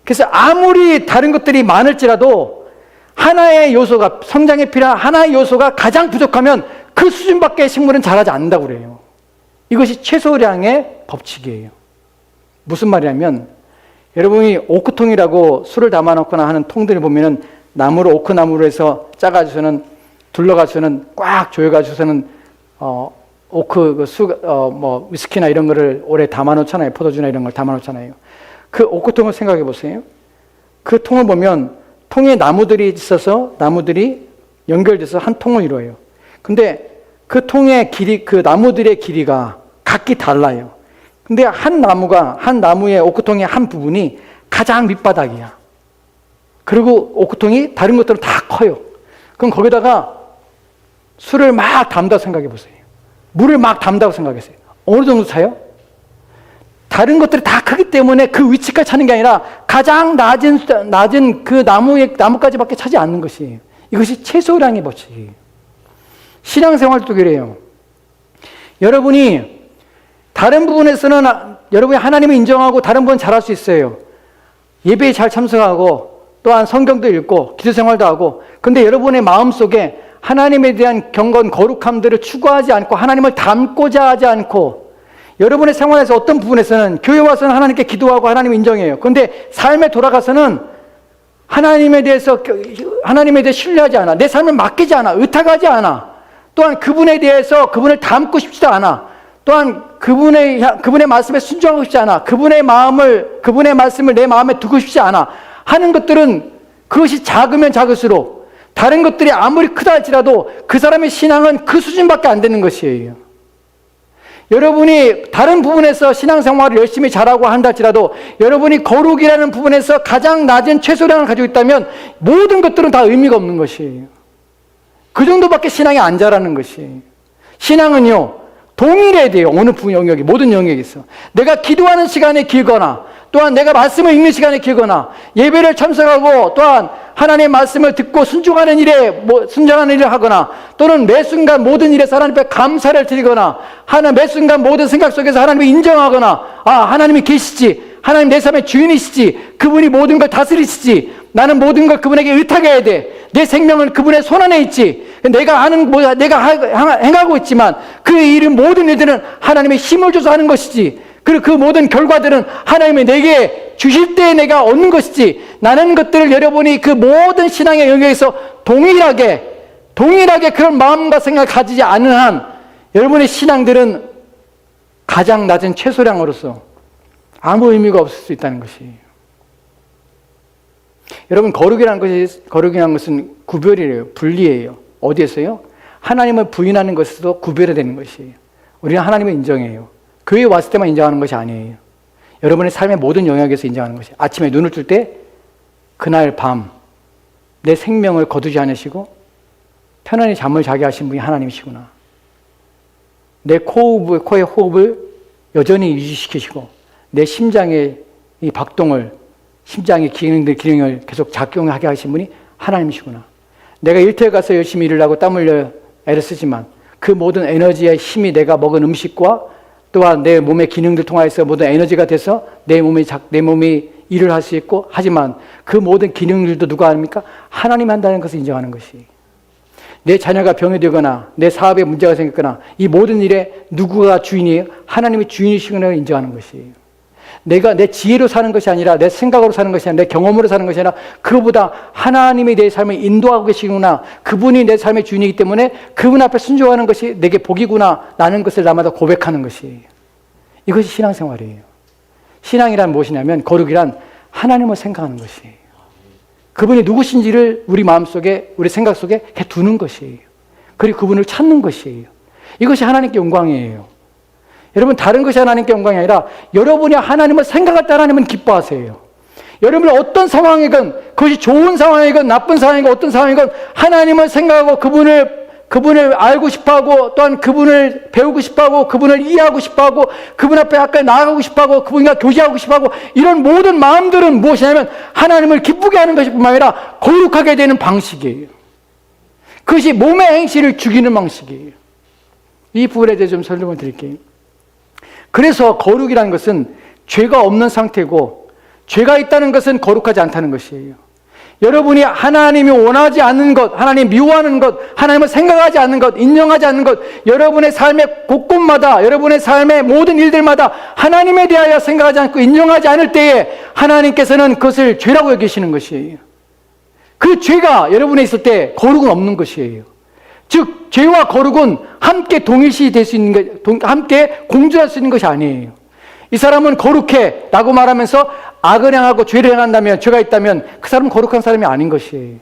그래서 아무리 다른 것들이 많을지라도 하나의 요소가, 성장에 필요한 하나의 요소가 가장 부족하면 그 수준밖에 식물은 자라지 않는다고 그래요. 이것이 최소량의 법칙이에요. 무슨 말이냐면, 여러분이 오크통이라고 술을 담아놓거나 하는 통들을 보면은 나무로, 오크나무로 해서 짜가지고서는, 둘러가지고서는 꽉 조여가지고서는, 위스키나 이런 거를 오래 담아놓잖아요. 포도주나 이런 걸 담아놓잖아요. 그 오크통을 생각해 보세요. 그 통을 보면 통에 나무들이 있어서 나무들이 연결돼서 한 통을 이루어요. 근데 그 통의 길이, 그 나무들의 길이가 각기 달라요. 근데 한 나무의 오크통의 한 부분이 가장 밑바닥이야. 그리고 오크통이 다른 것들은 다 커요. 그럼 거기다가 술을 막 담다고 생각해 보세요. 물을 막 담다고 생각했어요. 어느 정도 차요? 다른 것들이 다 크기 때문에 그 위치까지 차는 게 아니라 가장 낮은 그 나무까지밖에 차지 않는 것이에요. 이것이 최소량의 법칙이에요. 신앙생활도 그래요. 여러분이 다른 부분에서는 여러분이 하나님을 인정하고 다른 부분은 잘할 수 있어요. 예배에 잘 참석하고 또한 성경도 읽고 기도생활도 하고, 근데 여러분의 마음속에 하나님에 대한 경건, 거룩함들을 추구하지 않고 하나님을 닮고자 하지 않고, 여러분의 생활에서 어떤 부분에서는 교회 와서는 하나님께 기도하고 하나님을 인정해요. 그런데 삶에 돌아가서는 하나님에 대해 신뢰하지 않아. 내 삶을 맡기지 않아. 의탁하지 않아. 또한 그분에 대해서 그분을 닮고 싶지도 않아. 또한 그분의 말씀에 순종하고 싶지 않아. 그분의 말씀을 내 마음에 두고 싶지 않아. 하는 것들은 그것이 작으면 작을수록 다른 것들이 아무리 크다 할지라도 그 사람의 신앙은 그 수준밖에 안 되는 것이에요. 여러분이 다른 부분에서 신앙생활을 열심히 잘하고 한다 할지라도 여러분이 거룩이라는 부분에서 가장 낮은 최소량을 가지고 있다면 모든 것들은 다 의미가 없는 것이에요. 그 정도밖에 신앙이 안 자라는 것이에요. 신앙은요, 동일해야 돼요. 어느 영역이, 모든 영역에서. 내가 기도하는 시간이 길거나 또한 내가 말씀을 읽는 시간이 길거나 예배를 참석하고 또한 하나님의 말씀을 듣고 순종하는 일을 하거나 또는 매 순간 모든 일에서 하나님 앞에 감사를 드리거나 매 순간 모든 생각 속에서 하나님을 인정하거나 하나님이 계시지, 하나님 내 삶의 주인이시지, 그분이 모든 걸 다스리시지, 나는 모든 걸 그분에게 의탁해야 돼, 내 생명은 그분의 손안에 있지, 내가 행하고 있지만 그 일은 모든 일들은 하나님의 힘을 줘서 하는 것이지, 그리고 그 모든 결과들은 하나님이 내게 주실 때 내가 얻는 것이지, 나는 것들을 여러분이 그 모든 신앙의 영역에서 동일하게 그런 마음과 생각을 가지지 않는 한 여러분의 신앙들은 가장 낮은 최소량으로서 아무 의미가 없을 수 있다는 것이에요. 여러분, 거룩이라는 것은 구별이래요. 분리예요. 어디에서요? 하나님을 부인하는 것에서도 구별이 되는 것이에요. 우리는 하나님을 인정해요. 교회에 왔을 때만 인정하는 것이 아니에요. 여러분의 삶의 모든 영역에서 인정하는 것이에요. 아침에 눈을 뜰 때 그날 밤 내 생명을 거두지 않으시고 편안히 잠을 자게 하신 분이 하나님이시구나. 내 코의 호흡을 여전히 유지시키시고 내 심장의 이 박동을, 심장의 기능을 계속 작용하게 하신 분이 하나님이시구나. 내가 일터에 가서 열심히 일을 하고 땀 흘려 애를 쓰지만 그 모든 에너지의 힘이 내가 먹은 음식과 또한 내 몸의 기능들 통하여서 모든 에너지가 돼서 내 몸이 일을 할 수 있고, 하지만 그 모든 기능들도 누가 합니까? 하나님이 한다는 것을 인정하는 것이. 내 자녀가 병이 되거나 내 사업에 문제가 생겼거나 이 모든 일에 누구가 주인이에요? 하나님이 주인이시구나 걸 인정하는 것이에요. 내가 내 지혜로 사는 것이 아니라 내 생각으로 사는 것이 아니라 내 경험으로 사는 것이 아니라 그보다 하나님이 내 삶을 인도하고 계시구나, 그분이 내 삶의 주인이기 때문에 그분 앞에 순종하는 것이 내게 복이구나 라는 것을 날마다 고백하는 것이에요. 이것이 신앙생활이에요. 신앙이란 무엇이냐면, 거룩이란 하나님을 생각하는 것이에요. 그분이 누구신지를 우리 마음속에, 우리 생각 속에 이렇게 두는 것이에요. 그리고 그분을 찾는 것이에요. 이것이 하나님께 영광이에요. 여러분, 다른 것이 하나님께 영광이 아니라 여러분이 하나님을 생각할 때 하나님은 기뻐하세요. 여러분이 어떤 상황이건, 그것이 좋은 상황이건 나쁜 상황이건 어떤 상황이건 하나님을 생각하고 그분을 알고 싶어하고, 또한 그분을 배우고 싶어하고, 그분을 이해하고 싶어하고, 그분 앞에 가까이 나아가고 싶어하고, 그분과 교제하고 싶어하고, 이런 모든 마음들은 무엇이냐면 하나님을 기쁘게 하는 것뿐만 아니라 거룩하게 되는 방식이에요. 그것이 몸의 행실을 죽이는 방식이에요. 이 부분에 대해서 좀 설명을 드릴게요. 그래서 거룩이라는 것은 죄가 없는 상태고, 죄가 있다는 것은 거룩하지 않다는 것이에요. 여러분이 하나님이 원하지 않는 것, 하나님 미워하는 것, 하나님을 생각하지 않는 것, 인정하지 않는 것, 여러분의 삶의 곳곳마다, 여러분의 삶의 모든 일들마다 하나님에 대하여 생각하지 않고 인정하지 않을 때에 하나님께서는 그것을 죄라고 여기시는 것이에요. 그 죄가 여러분에 있을 때 거룩은 없는 것이에요. 즉, 죄와 거룩은 함께 동일시 될 수 있는 것, 함께 공존할 수 있는 것이 아니에요. 이 사람은 거룩해 라고 말하면서 악을 행하고 죄를 행한다면, 죄가 있다면 그 사람은 거룩한 사람이 아닌 것이에요.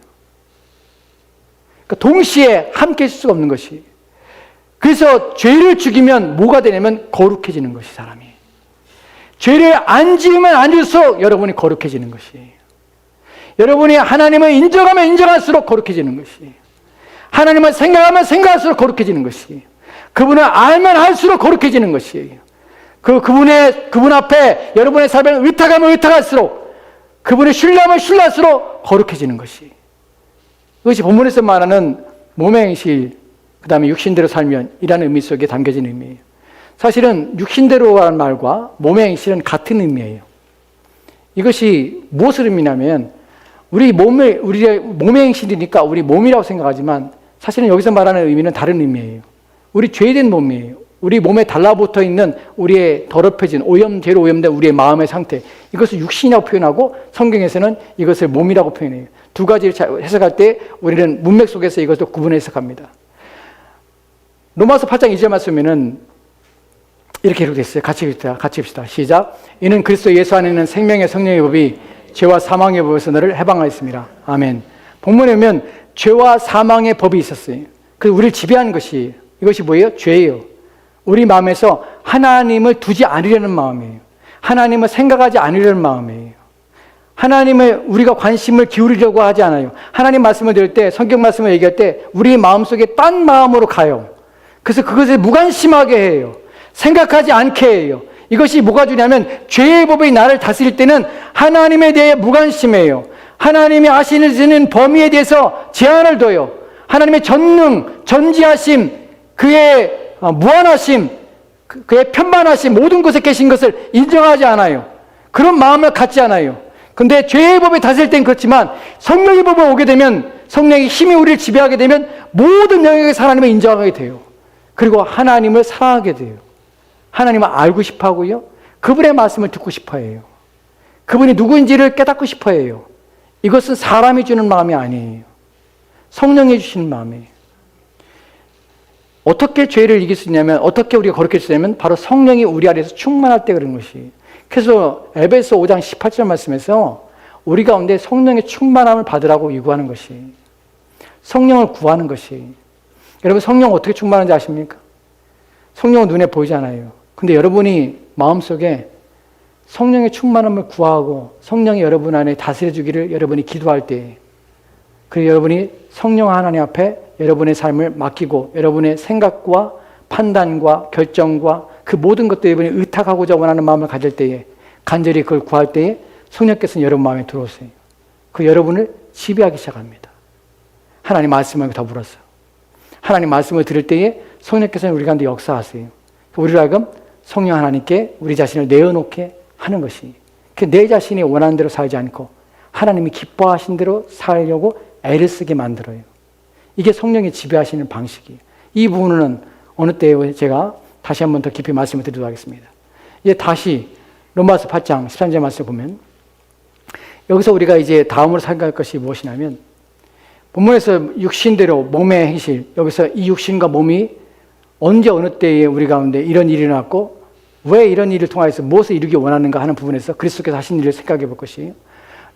그러니까 동시에 함께 있을 수가 없는 것이에요. 그래서 죄를 죽이면 뭐가 되냐면 거룩해지는 것이, 사람이. 죄를 안 지으면 안 지을수록 여러분이 거룩해지는 것이에요. 여러분이 하나님을 인정하면 인정할수록 거룩해지는 것이에요. 하나님을 생각하면 생각할수록 거룩해지는 것이에요. 그분을 알면 알수록 거룩해지는 것이에요. 그분 앞에 여러분의 삶을 의탁하면 의탁할수록, 그분을 신뢰하면 신뢰할수록 거룩해지는 것이. 이것이 본문에서 말하는 몸의 행실, 그 다음에 육신대로 살면 이라는 의미 속에 담겨진 의미예요. 사실은 육신대로라는 말과 몸의 행실은 같은 의미예요. 이것이 무엇을 의미냐면, 우리의 몸의 행실이니까 우리 몸이라고 생각하지만 사실은 여기서 말하는 의미는 다른 의미예요. 우리 죄된 몸이에요. 우리 몸에 달라붙어 있는 우리의 더럽혀진 죄로 오염된 우리의 마음의 상태, 이것을 육신이라고 표현하고 성경에서는 이것을 몸이라고 표현해요. 두 가지를 해석할 때 우리는 문맥 속에서 이것을 구분해 해석합니다. 로마서 8장 2절 말씀에는 이렇게 기록됐어요. 같이 읽읍시다. 시작. 이는 그리스도 예수 안에 있는 생명의 성령의 법이 죄와 사망의 법에서 너를 해방하였습니다. 아멘. 본문에 보면 죄와 사망의 법이 있었어요. 그래서 우리를 지배하는 것이, 이것이 뭐예요? 죄예요. 우리 마음에서 하나님을 두지 않으려는 마음이에요. 하나님을 생각하지 않으려는 마음이에요. 하나님을 우리가 관심을 기울이려고 하지 않아요. 하나님 말씀을 들을 때, 성경 말씀을 얘기할 때 우리 마음속에 딴 마음으로 가요. 그래서 그것을 무관심하게 해요. 생각하지 않게 해요. 이것이 뭐가 주냐면, 죄의 법이 나를 다스릴 때는 하나님에 대해 무관심해요. 하나님이 하시는 범위에 대해서 제한을 둬요. 하나님의 전능, 전지하심, 그의 무한하심, 그의 편만하심, 모든 곳에 계신 것을 인정하지 않아요. 그런 마음을 갖지 않아요. 근데 죄의 법에 다스릴 땐 그렇지만 성령의 법에 오게 되면, 성령의 힘이 우리를 지배하게 되면 모든 영역에서 하나님을 인정하게 돼요. 그리고 하나님을 사랑하게 돼요. 하나님을 알고 싶어 하고요. 그분의 말씀을 듣고 싶어 해요. 그분이 누구인지를 깨닫고 싶어 해요. 이것은 사람이 주는 마음이 아니에요. 성령이 주시는 마음이에요. 어떻게 죄를 이길 수 있냐면, 어떻게 우리가 거룩해질 수 있냐면 바로 성령이 우리 안에서 충만할 때 그런 것이. 그래서 에베소 5장 18절 말씀에서 우리 가운데 성령의 충만함을 받으라고 요구하는 것이, 성령을 구하는 것이. 여러분, 성령 어떻게 충만한지 아십니까? 성령은 눈에 보이지 않아요. 근데 여러분이 마음속에 성령의 충만함을 구하고 성령이 여러분 안에 다스려 주기를 여러분이 기도할 때, 그리고 여러분이 성령 하나님 앞에 여러분의 삶을 맡기고 여러분의 생각과 판단과 결정과 그 모든 것들 여러분이 의탁하고자 원하는 마음을 가질 때에, 간절히 그걸 구할 때에 성령께서는 여러분 마음에 들어오세요. 그 여러분을 지배하기 시작합니다. 하나님 말씀을 더불어서. 하나님 말씀을 들을 때에 성령께서는 우리 가운데 역사하세요. 우리를 하여금 성령 하나님께 우리 자신을 내어놓게 하는 것이, 내 자신이 원하는 대로 살지 않고 하나님이 기뻐하신 대로 살려고 애를 쓰게 만들어요. 이게 성령이 지배하시는 방식이에요. 이 부분은 어느 때에 제가 다시 한번 더 깊이 말씀을 드리도록 하겠습니다. 이제 다시 로마서 8장 13절 말씀을 보면 여기서 우리가 이제 다음으로 생각할 것이 무엇이냐면 본문에서 육신대로 몸의 행실, 여기서 이 육신과 몸이 언제 어느 때에 우리 가운데 이런 일이 일어났고 왜 이런 일을 통하여서 무엇을 이루기 원하는가 하는 부분에서 그리스도께서 하신 일을 생각해 볼 것이에요.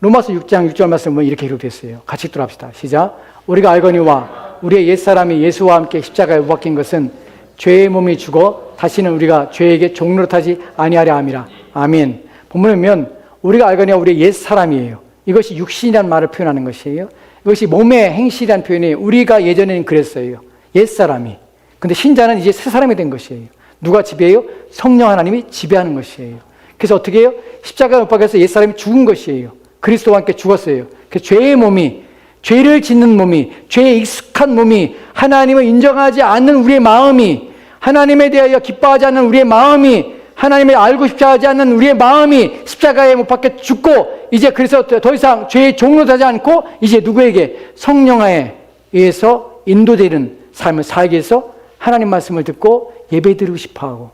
로마서 6장 6절 말씀을 보면 이렇게 기록됐어요. 같이 읽도록 합시다. 시작. 우리가 알거니와 우리의 옛사람이 예수와 함께 십자가에 못 박힌 것은 죄의 몸이 죽어 다시는 우리가 죄에게 종노릇하지 아니하려 함이라. 아멘. 본문에 보면 우리가 알거니와 우리의 옛사람이에요. 이것이 육신이라는 말을 표현하는 것이에요. 이것이 몸의 행실이라는 표현이 우리가 예전에는 그랬어요. 옛사람이. 근데 신자는 이제 새 사람이 된 것이에요. 누가 지배해요? 성령 하나님이 지배하는 것이에요. 그래서 어떻게 해요? 십자가에 못 박혀서 옛사람이 죽은 것이에요. 그리스도와 함께 죽었어요. 그래서 죄의 몸이, 죄를 짓는 몸이, 죄에 익숙한 몸이, 하나님을 인정하지 않는 우리의 마음이, 하나님에 대하여 기뻐하지 않는 우리의 마음이, 하나님을 알고 싶지 하지 않는 우리의 마음이 십자가에 못 박혀 죽고 이제 그래서 더 이상 죄의 종로 되지 않고 이제 누구에게? 성령에 의해서 인도되는 삶을 살기 위해서 하나님 말씀을 듣고 예배드리고 싶어하고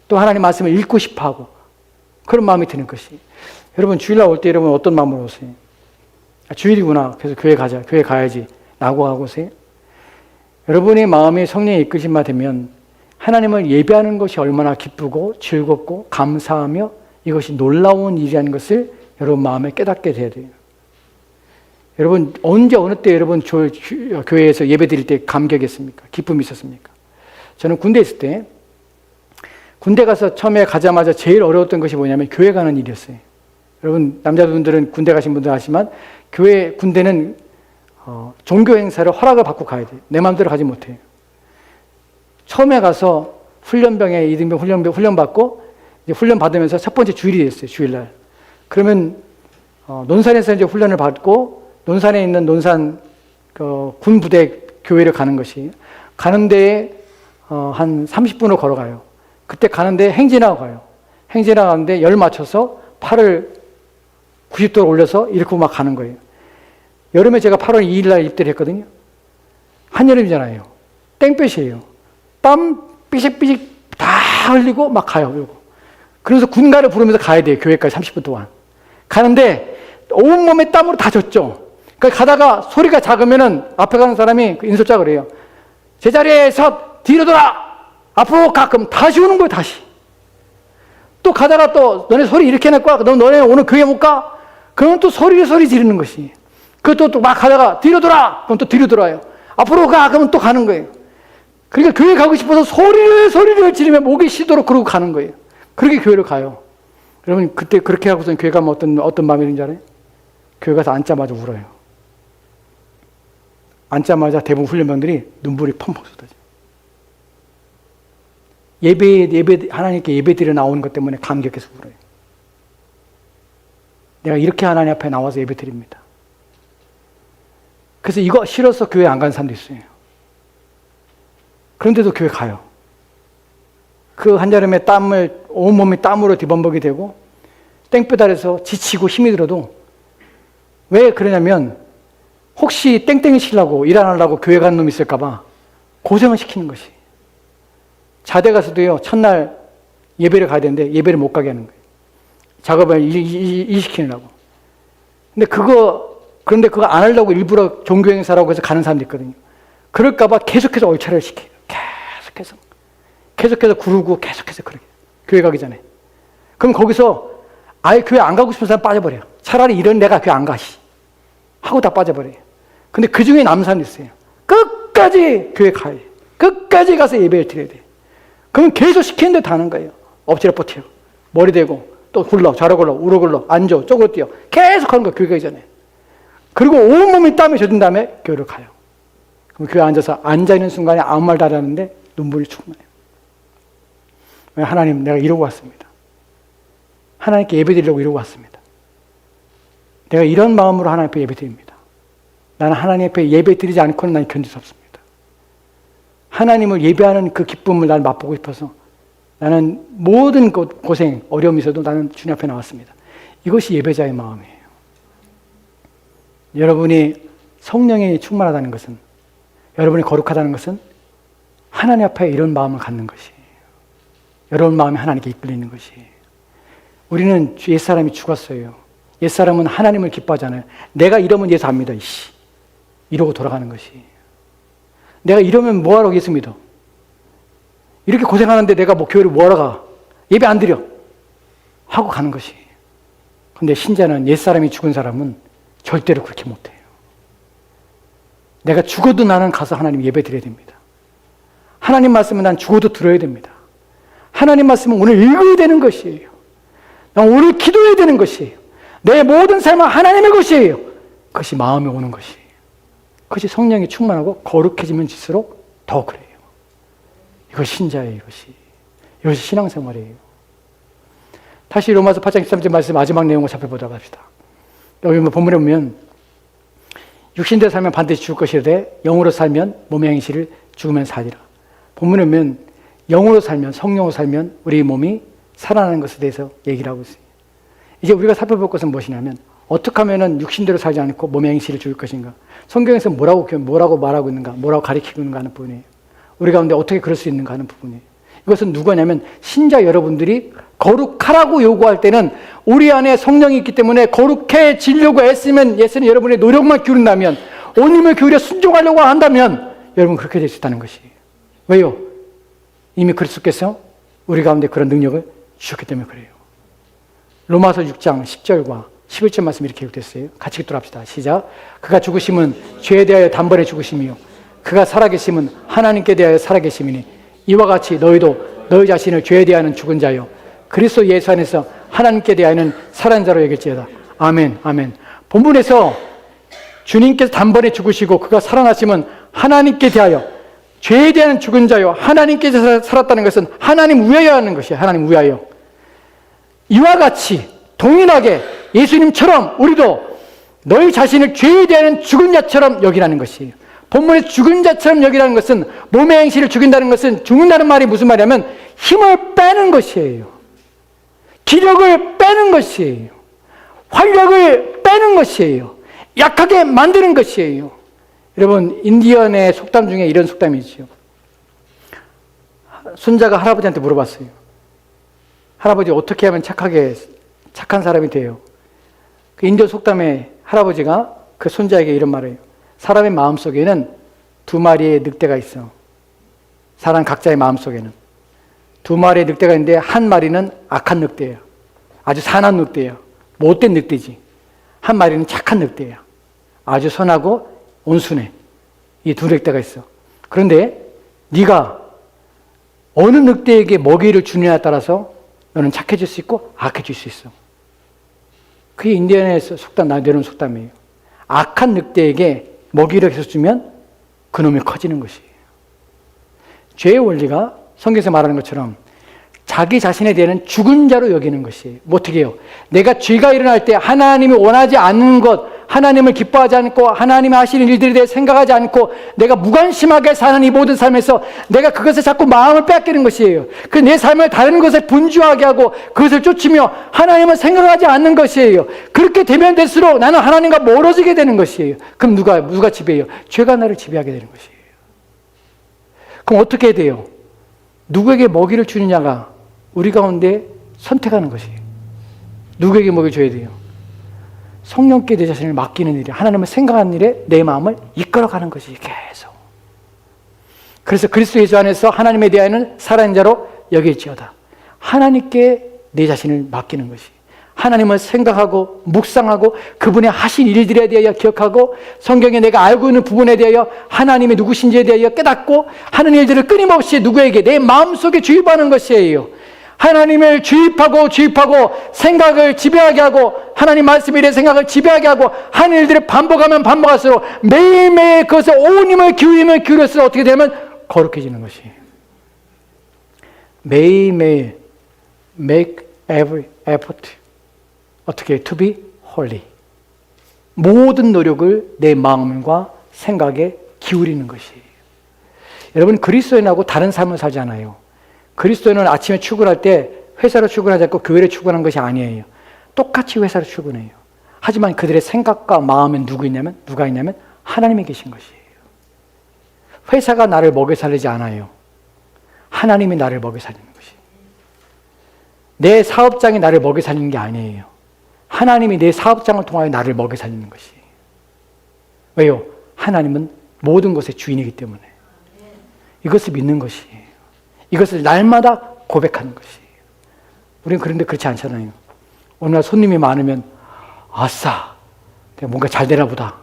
또 하나님 말씀을 읽고 싶어하고 그런 마음이 드는 것이. 여러분 주일날 올 때 여러분 어떤 마음으로 오세요? 주일이구나. 그래서 교회 가자. 교회 가야지. 라고 하고 오세요? 여러분의 마음이 성령의 이끄심만 되면 하나님을 예배하는 것이 얼마나 기쁘고 즐겁고 감사하며 이것이 놀라운 일이라는 것을 여러분 마음에 깨닫게 돼야 돼요. 여러분 언제 어느 때 여러분 교회에서 예배 드릴 때 감격했습니까? 기쁨이 있었습니까? 저는 군대에 있을 때 군대 가서 처음에 가자마자 제일 어려웠던 것이 뭐냐면 교회 가는 일이었어요. 여러분 남자분들은 군대 가신 분들 아시지만 군대는 종교 행사를 허락을 받고 가야 돼요. 내 마음대로 가지 못해요. 처음에 가서 훈련병에 이등병 훈련 받고 이제 훈련 받으면서 첫 번째 주일이 됐어요. 주일날. 그러면 논산에서 이제 훈련을 받고 논산에 있는 논산 군 부대 교회를 가는 것이 가는데 한 30분을 걸어가요. 그때 가는데 행진하고 가요. 행진하고 가는데 열 맞춰서 팔을 90도로 올려서 이렇게 막 가는 거예요. 여름에 제가 8월 2일 날 입대를 했거든요. 한여름이잖아요. 땡볕이에요. 땀 삐식삐식 다 흘리고 막 가요. 그래서 군가를 부르면서 가야 돼요. 교회까지 30분 동안. 가는데 온몸에 땀으로 다 젖죠. 그러니까 가다가 소리가 작으면은 앞에 가는 사람이 인솔자 그래요. 제자리에서 뒤로 돌아! 앞으로 가! 그럼 다시 오는 거예요, 다시. 또 가다가 또 너네 소리 이렇게 낼 거야? 너네 오늘 교회 못 가? 그러면 또 소리 지르는 것이. 그것도 또 막 가다가 뒤로 돌아! 그럼 또 뒤로 돌아요. 앞으로 가! 그러면 또 가는 거예요. 그러니까 교회 가고 싶어서 소리를 지르면 목이 쉬도록 그러고 가는 거예요. 그렇게 교회를 가요. 여러분, 그때 그렇게 하고서 교회 가면 어떤 마음이 드는지 알아요? 교회 가서 앉자마자 울어요. 앉자마자 대부분 훈련병들이 눈물이 펑펑 쏟아져요. 하나님께 예배 드려 나오는 것 때문에 감격해서 울어요. 내가 이렇게 하나님 앞에 나와서 예배 드립니다. 그래서 이거 싫어서 교회 안 가는 사람도 있어요. 그런데도 교회 가요. 그 한여름에 온몸이 땀으로 뒤범벅이 되고 땡볕 아래서 지치고 힘이 들어도 왜 그러냐면 혹시 땡땡이 치려고 일 안 하려고 교회 가는 놈이 있을까봐 고생을 시키는 것이. 자대 가서도요, 첫날 예배를 가야 되는데 예배를 못 가게 하는 거예요. 작업을 일 시키느라고. 그런데 그거 안 하려고 일부러 종교행사라고 해서 가는 사람도 있거든요. 그럴까봐 계속해서 얼차려를 시켜요. 계속해서 구르고 계속해서 그러게. 교회 가기 전에. 그럼 거기서 아예 교회 안 가고 싶은 사람 빠져버려요. 차라리 이런 내가 교회 안 가시. 하고 다 빠져버려요. 근데 그 중에 남은 사람이 있어요. 끝까지 교회 가야 돼요. 끝까지 가서 예배를 드려야 돼요. 그러면 계속 시키는데 다 하는 거예요. 엎드려 버텨. 머리 대고 또 굴러, 좌로 굴러, 우로 굴러, 앉아, 쪼그러 뛰어. 계속 하는 거예요. 교회 가기 전에. 그리고 온몸이 땀에 젖은 다음에 교회를 가요. 그럼 교회에 앉아서 앉아있는 순간에 아무 말도 안 하는데 눈물이 충만해요. 하나님, 내가 이러고 왔습니다. 하나님께 예배 드리려고 이러고 왔습니다. 내가 이런 마음으로 하나님 앞에 예배 드립니다. 나는 하나님 앞에 예배 드리지 않고는 난 견딜 수 없습니다. 하나님을 예배하는 그 기쁨을 난 맛보고 싶어서 나는 모든 고생, 어려움이 있어도 나는 주님 앞에 나왔습니다. 이것이 예배자의 마음이에요. 여러분이 성령이 충만하다는 것은 여러분이 거룩하다는 것은 하나님 앞에 이런 마음을 갖는 것이에요. 여러분 마음이 하나님께 이끌리는 것이에요. 우리는 옛사람이 죽었어요. 옛사람은 하나님을 기뻐하잖아요. 내가 이러면 예수 안 믿어. 이씨. 이러고 돌아가는 것이에요. 내가 이러면 뭐하러 예수 믿어? 이렇게 고생하는데 내가 뭐 교회를 뭐하러 가? 예배 안 드려. 하고 가는 것이에요. 근데 신자는 옛사람이 죽은 사람은 절대로 그렇게 못해요. 내가 죽어도 나는 가서 하나님 예배 드려야 됩니다. 하나님 말씀은 난 죽어도 들어야 됩니다. 하나님 말씀은 오늘 읽어야 되는 것이에요. 난 오늘 기도해야 되는 것이에요. 내 모든 삶은 하나님의 것이에요. 그것이 마음에 오는 것이에요. 그것이 성령이 충만하고 거룩해지면 질수록 더 그래요. 이것이 신자예요. 이것이 신앙생활이에요. 다시 로마서 8장 13절 말씀 마지막 내용을 살펴보도록 합시다. 여기 본문에 보면 육신대로 살면 반드시 죽을 것이되 영으로 살면 몸의 행실을 죽으면 살리라. 본문에 보면 영으로 살면, 성령으로 살면 우리 몸이 살아나는 것에 대해서 얘기를 하고 있어요. 이제 우리가 살펴볼 것은 무엇이냐면 어떻게 하면 육신대로 살지 않고 몸의 행실을 죽일 것인가. 성경에서 뭐라고 말하고 있는가, 뭐라고 가르치고 있는가 하는 부분이에요. 우리 가운데 어떻게 그럴 수 있는가 하는 부분이에요. 이것은 누구냐면 신자 여러분들이 거룩하라고 요구할 때는 우리 안에 성령이 있기 때문에 거룩해지려고 애쓰면 여러분의 노력만 기울인다면, 온 힘을 기울여 순종하려고 한다면 여러분 그렇게 될 수 있다는 것이에요. 왜요? 이미 그리스도께서 우리 가운데 그런 능력을 주셨기 때문에 그래요. 로마서 6장 10절과 11절 말씀 이렇게 기록됐어요. 같이 읽도록 합시다. 시작. 그가 죽으심은 죄에 대하여 단번에 죽으심이요 그가 살아계심은 하나님께 대하여 살아계심이니 이와 같이 너희도 너희 자신을 죄에 대하여는 죽은 자요 그리스도 예수 안에서 하나님께 대하여는 살아난 자로 여길지어다. 아멘, 아멘. 본문에서 주님께서 단번에 죽으시고 그가 살아나심은 하나님께 대하여 죄에 대한 죽은 자요 하나님께서 살았다는 것은 하나님 위하여 하는 것이에요. 하나님 위하여. 이와 같이 동일하게 예수님처럼 우리도 너희 자신을 죄에 대한 죽은 자처럼 여기라는 것이에요. 본문에 죽은 자처럼 여기라는 것은 몸의 행실을 죽인다는 것은 죽는다는 말이 무슨 말이냐면 힘을 빼는 것이에요. 기력을 빼는 것이에요. 활력을 빼는 것이에요. 약하게 만드는 것이에요. 여러분 인디언의 속담 중에 이런 속담이 있죠. 손자가 할아버지한테 물어봤어요. 할아버지 어떻게 하면 착한 사람이 돼요? 그 인디언 속담에 할아버지가 그 손자에게 이런 말을 해요. 사람의 마음속에는 두 마리의 늑대가 있어. 사람 각자의 마음속에는 두 마리의 늑대가 있는데 한 마리는 악한 늑대예요. 아주 산한 늑대예요. 못된 늑대지. 한 마리는 착한 늑대예요. 아주 선하고 온순해. 이 두 늑대가 있어. 그런데 네가 어느 늑대에게 먹이를 주느냐에 따라서 너는 착해질 수 있고 악해질 수 있어. 그게 인디언의 속담, 내려온 속담이에요. 악한 늑대에게 먹이를 계속 주면 그놈이 커지는 것이에요. 죄의 원리가 성경에서 말하는 것처럼 자기 자신에 대한 죽은 자로 여기는 것이에요. 뭐 어떻게 해요? 내가 죄가 일어날 때 하나님이 원하지 않는 것, 하나님을 기뻐하지 않고 하나님이 하시는 일들에 대해 생각하지 않고 내가 무관심하게 사는 이 모든 삶에서 내가 그것에 자꾸 마음을 뺏기는 것이에요. 그 내 삶을 다른 것에 분주하게 하고 그것을 쫓으며 하나님을 생각하지 않는 것이에요. 그렇게 되면 될수록 나는 하나님과 멀어지게 되는 것이에요. 그럼 누가 지배해요? 죄가 나를 지배하게 되는 것이에요. 그럼 어떻게 해야 돼요? 누구에게 먹이를 주느냐가 우리 가운데 선택하는 것이에요. 누구에게 먹여 줘야 돼요? 성령께 내 자신을 맡기는 일이, 하나님을 생각하는 일에 내 마음을 이끌어가는 것이 계속. 그래서 그리스도 예수 안에서 하나님에 대하여는 살아있는 자로 여길지어다. 하나님께 내 자신을 맡기는 것이, 하나님을 생각하고 묵상하고 그분의 하신 일들에 대하여 기억하고 성경에 내가 알고 있는 부분에 대하여 하나님이 누구신지에 대하여 깨닫고 하는 일들을 끊임없이 누구에게 내 마음속에 주입하는 것이에요. 하나님을 주입하고 생각을 지배하게 하고 하나님 말씀에 대해 생각을 지배하게 하고 하는 일들을 반복하면 반복할수록 매일매일 그것에 온 힘을 기울일수록 어떻게 되면 거룩해지는 것이에요. 매일매일 make every effort 어떻게 to be holy, 모든 노력을 내 마음과 생각에 기울이는 것이에요. 여러분 그리스도인하고 다른 삶을 살지 않아요. 그리스도인은 아침에 출근할 때 회사로 출근하지 않고 교회로 출근한 것이 아니에요. 똑같이 회사로 출근해요. 하지만 그들의 생각과 마음엔 누가 있냐면 하나님이 계신 것이에요. 회사가 나를 먹여 살리지 않아요. 하나님이 나를 먹여 살리는 것이. 내 사업장이 나를 먹여 살리는 게 아니에요. 하나님이 내 사업장을 통하여 나를 먹여 살리는 것이. 왜요? 하나님은 모든 것의 주인이기 때문에. 이것을 믿는 것이에요. 이것을 날마다 고백하는 것이에요. 우리는 그런데 그렇지 않잖아요. 어느 날 손님이 많으면 아싸, 내가 뭔가 잘 되나 보다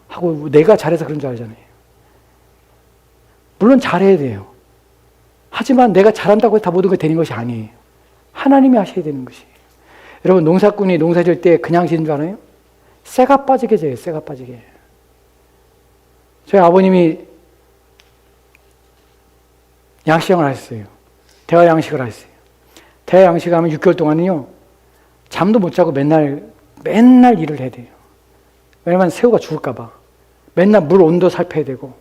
하고 내가 잘해서 그런 줄 알잖아요. 물론 잘해야 돼요. 하지만 내가 잘한다고 다 모든 게 되는 것이 아니에요. 하나님이 하셔야 되는 것이에요. 여러분, 농사꾼이 농사 지을 때 그냥 지는 줄 알아요? 쇠가 빠지게 져요. 쇠가 빠지게. 저희 아버님이 양식장을 하셨어요. 대화 양식을 하셨어요. 대화 양식 하면 6개월 동안은요, 잠도 못 자고 맨날 일을 해야 돼요. 왜냐면 새우가 죽을까봐. 맨날 물 온도 살펴야 되고,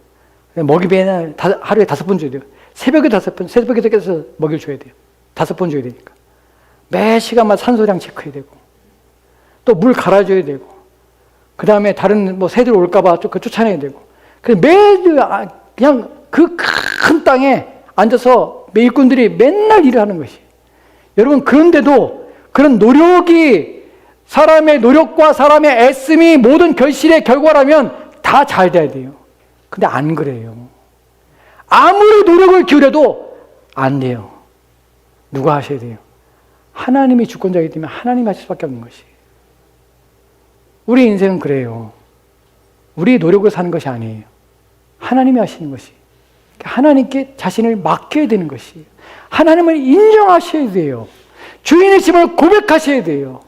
먹이 맨날 하루에 5번 줘야 돼요. 새벽에 5번, 새벽에 깨서 먹이를 줘야 돼요. 5번 줘야 되니까. 매 시간마다 산소량 체크해야 되고, 또 물 갈아줘야 되고, 그 다음에 다른 새들 올까봐 쫓아내야 되고, 매일 그냥 그 큰 땅에 앉아서 일꾼들이 맨날 일을 하는 것이. 여러분, 그런데도 그런 노력이, 사람의 노력과 사람의 애씀이 모든 결실의 결과라면 다 잘 돼야 돼요. 근데 안 그래요. 아무리 노력을 기울여도 안 돼요. 누가 하셔야 돼요? 하나님이 주권자이기 때문에 하나님이 하실 수밖에 없는 것이. 우리 인생은 그래요. 우리의 노력으로 사는 것이 아니에요. 하나님이 하시는 것이. 하나님께 자신을 맡겨야 되는 것이. 하나님을 인정하셔야 돼요. 주인이심을 고백하셔야 돼요.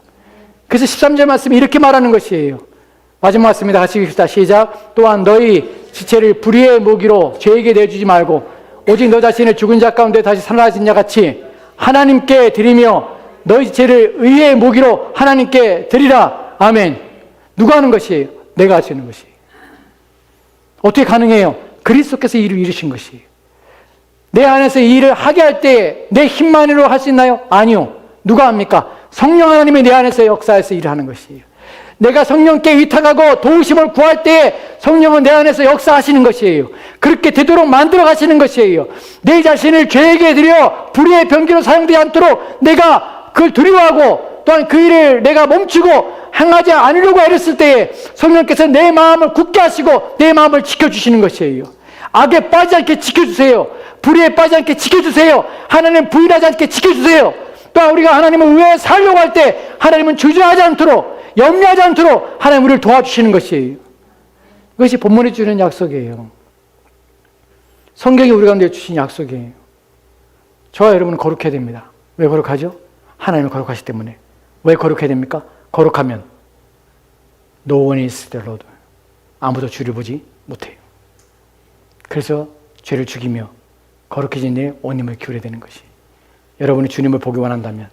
그래서 13절 말씀이 이렇게 말하는 것이에요. 마지막 말씀입니다. 같이 읽읍시다. 시작. 또한 너희 지체를 불의의 무기로 죄에게 내주지 말고 오직 너 자신을 죽은 자 가운데 다시 살아나신 자 같이 하나님께 드리며 너희 지체를 의의 무기로 하나님께 드리라. 아멘. 누가 하는 것이에요? 내가 하시는 것이에요. 어떻게 가능해요? 그리스도께서 일을 이루신 것이에요. 내 안에서 이 일을 하게 할 때 내 힘만으로 할 수 있나요? 아니요. 누가 합니까? 성령 하나님이 내 안에서 역사해서 일을 하는 것이에요. 내가 성령께 위탁하고 도우심을 구할 때 성령은 내 안에서 역사하시는 것이에요. 그렇게 되도록 만들어 가시는 것이에요. 내 자신을 죄에게 드려 불의의 병기로 사용되지 않도록 내가 그걸 두려워하고 또한 그 일을 내가 멈추고 행하지 않으려고 애를 때에 성령께서 내 마음을 굳게 하시고 내 마음을 지켜주시는 것이에요. 악에 빠지지 않게 지켜주세요. 불의에 빠지지 않게 지켜주세요. 하나님 부인하지 않게 지켜주세요. 또한 우리가 하나님을 위해 살려고 할 때 하나님은 주저하지 않도록, 염려하지 않도록 하나님 우리를 도와주시는 것이에요. 이것이 본문이 주는 약속이에요. 성경이 우리 가운데 주신 약속이에요. 저와 여러분은 거룩해야 됩니다. 왜 거룩하죠? 하나님을 거룩하시기 때문에. 왜 거룩해야 됩니까? 거룩하면 No one is the Lord. 아무도 주를 보지 못해요. 그래서 죄를 죽이며 거룩해진 내 온 힘을 기울여야 되는 것이. 여러분이 주님을 보기 원한다면,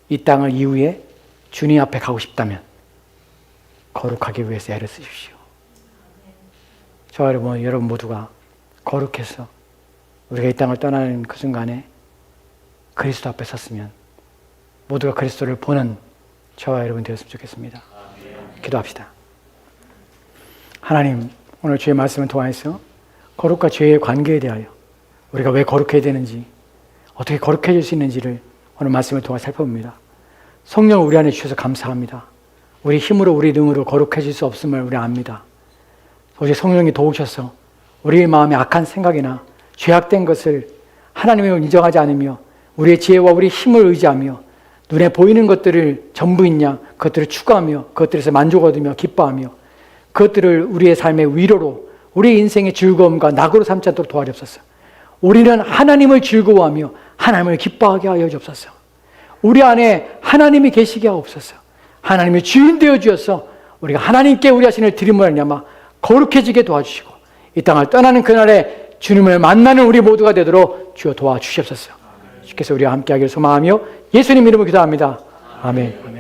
이 땅을 이후에 주님 앞에 가고 싶다면 거룩하기 위해서 애를 쓰십시오. 저와 여러분 모두가 거룩해서 우리가 이 땅을 떠나는 그 순간에 그리스도 앞에 섰으면 모두가 그리스도를 보는 저와 여러분 되었으면 좋겠습니다. 기도합시다. 하나님, 오늘 주의 말씀을 통해서 거룩과 죄의 관계에 대하여 우리가 왜 거룩해야 되는지, 어떻게 거룩해질 수 있는지를 오늘 말씀을 통해 살펴봅니다. 성령을 우리 안에 주셔서 감사합니다. 우리 힘으로 우리 능으로 거룩해질 수 없음을 우리 압니다. 오직 성령이 도우셔서 우리의 마음에 악한 생각이나 죄악된 것을 하나님을 인정하지 않으며 우리의 지혜와 우리의 힘을 의지하며 눈에 보이는 것들을 전부 있냐 그것들을 추구하며 그것들에서 만족 얻으며 기뻐하며 그것들을 우리의 삶의 위로로 우리의 인생의 즐거움과 낙으로 삼지 않도록 도와주옵소서. 우리는 하나님을 즐거워하며 하나님을 기뻐하게 하여 주옵소서. 우리 안에 하나님이 계시게 하옵소서. 하나님의 주인 되어 주셔서 우리가 하나님께 우리 자신을 드림을 말미암아 거룩해지게 도와주시고 이 땅을 떠나는 그날에 주님을 만나는 우리 모두가 되도록 주여 도와주시옵소서. 주께서 우리와 함께하기를 소망하며 예수님 이름으로 기도합니다. 아멘.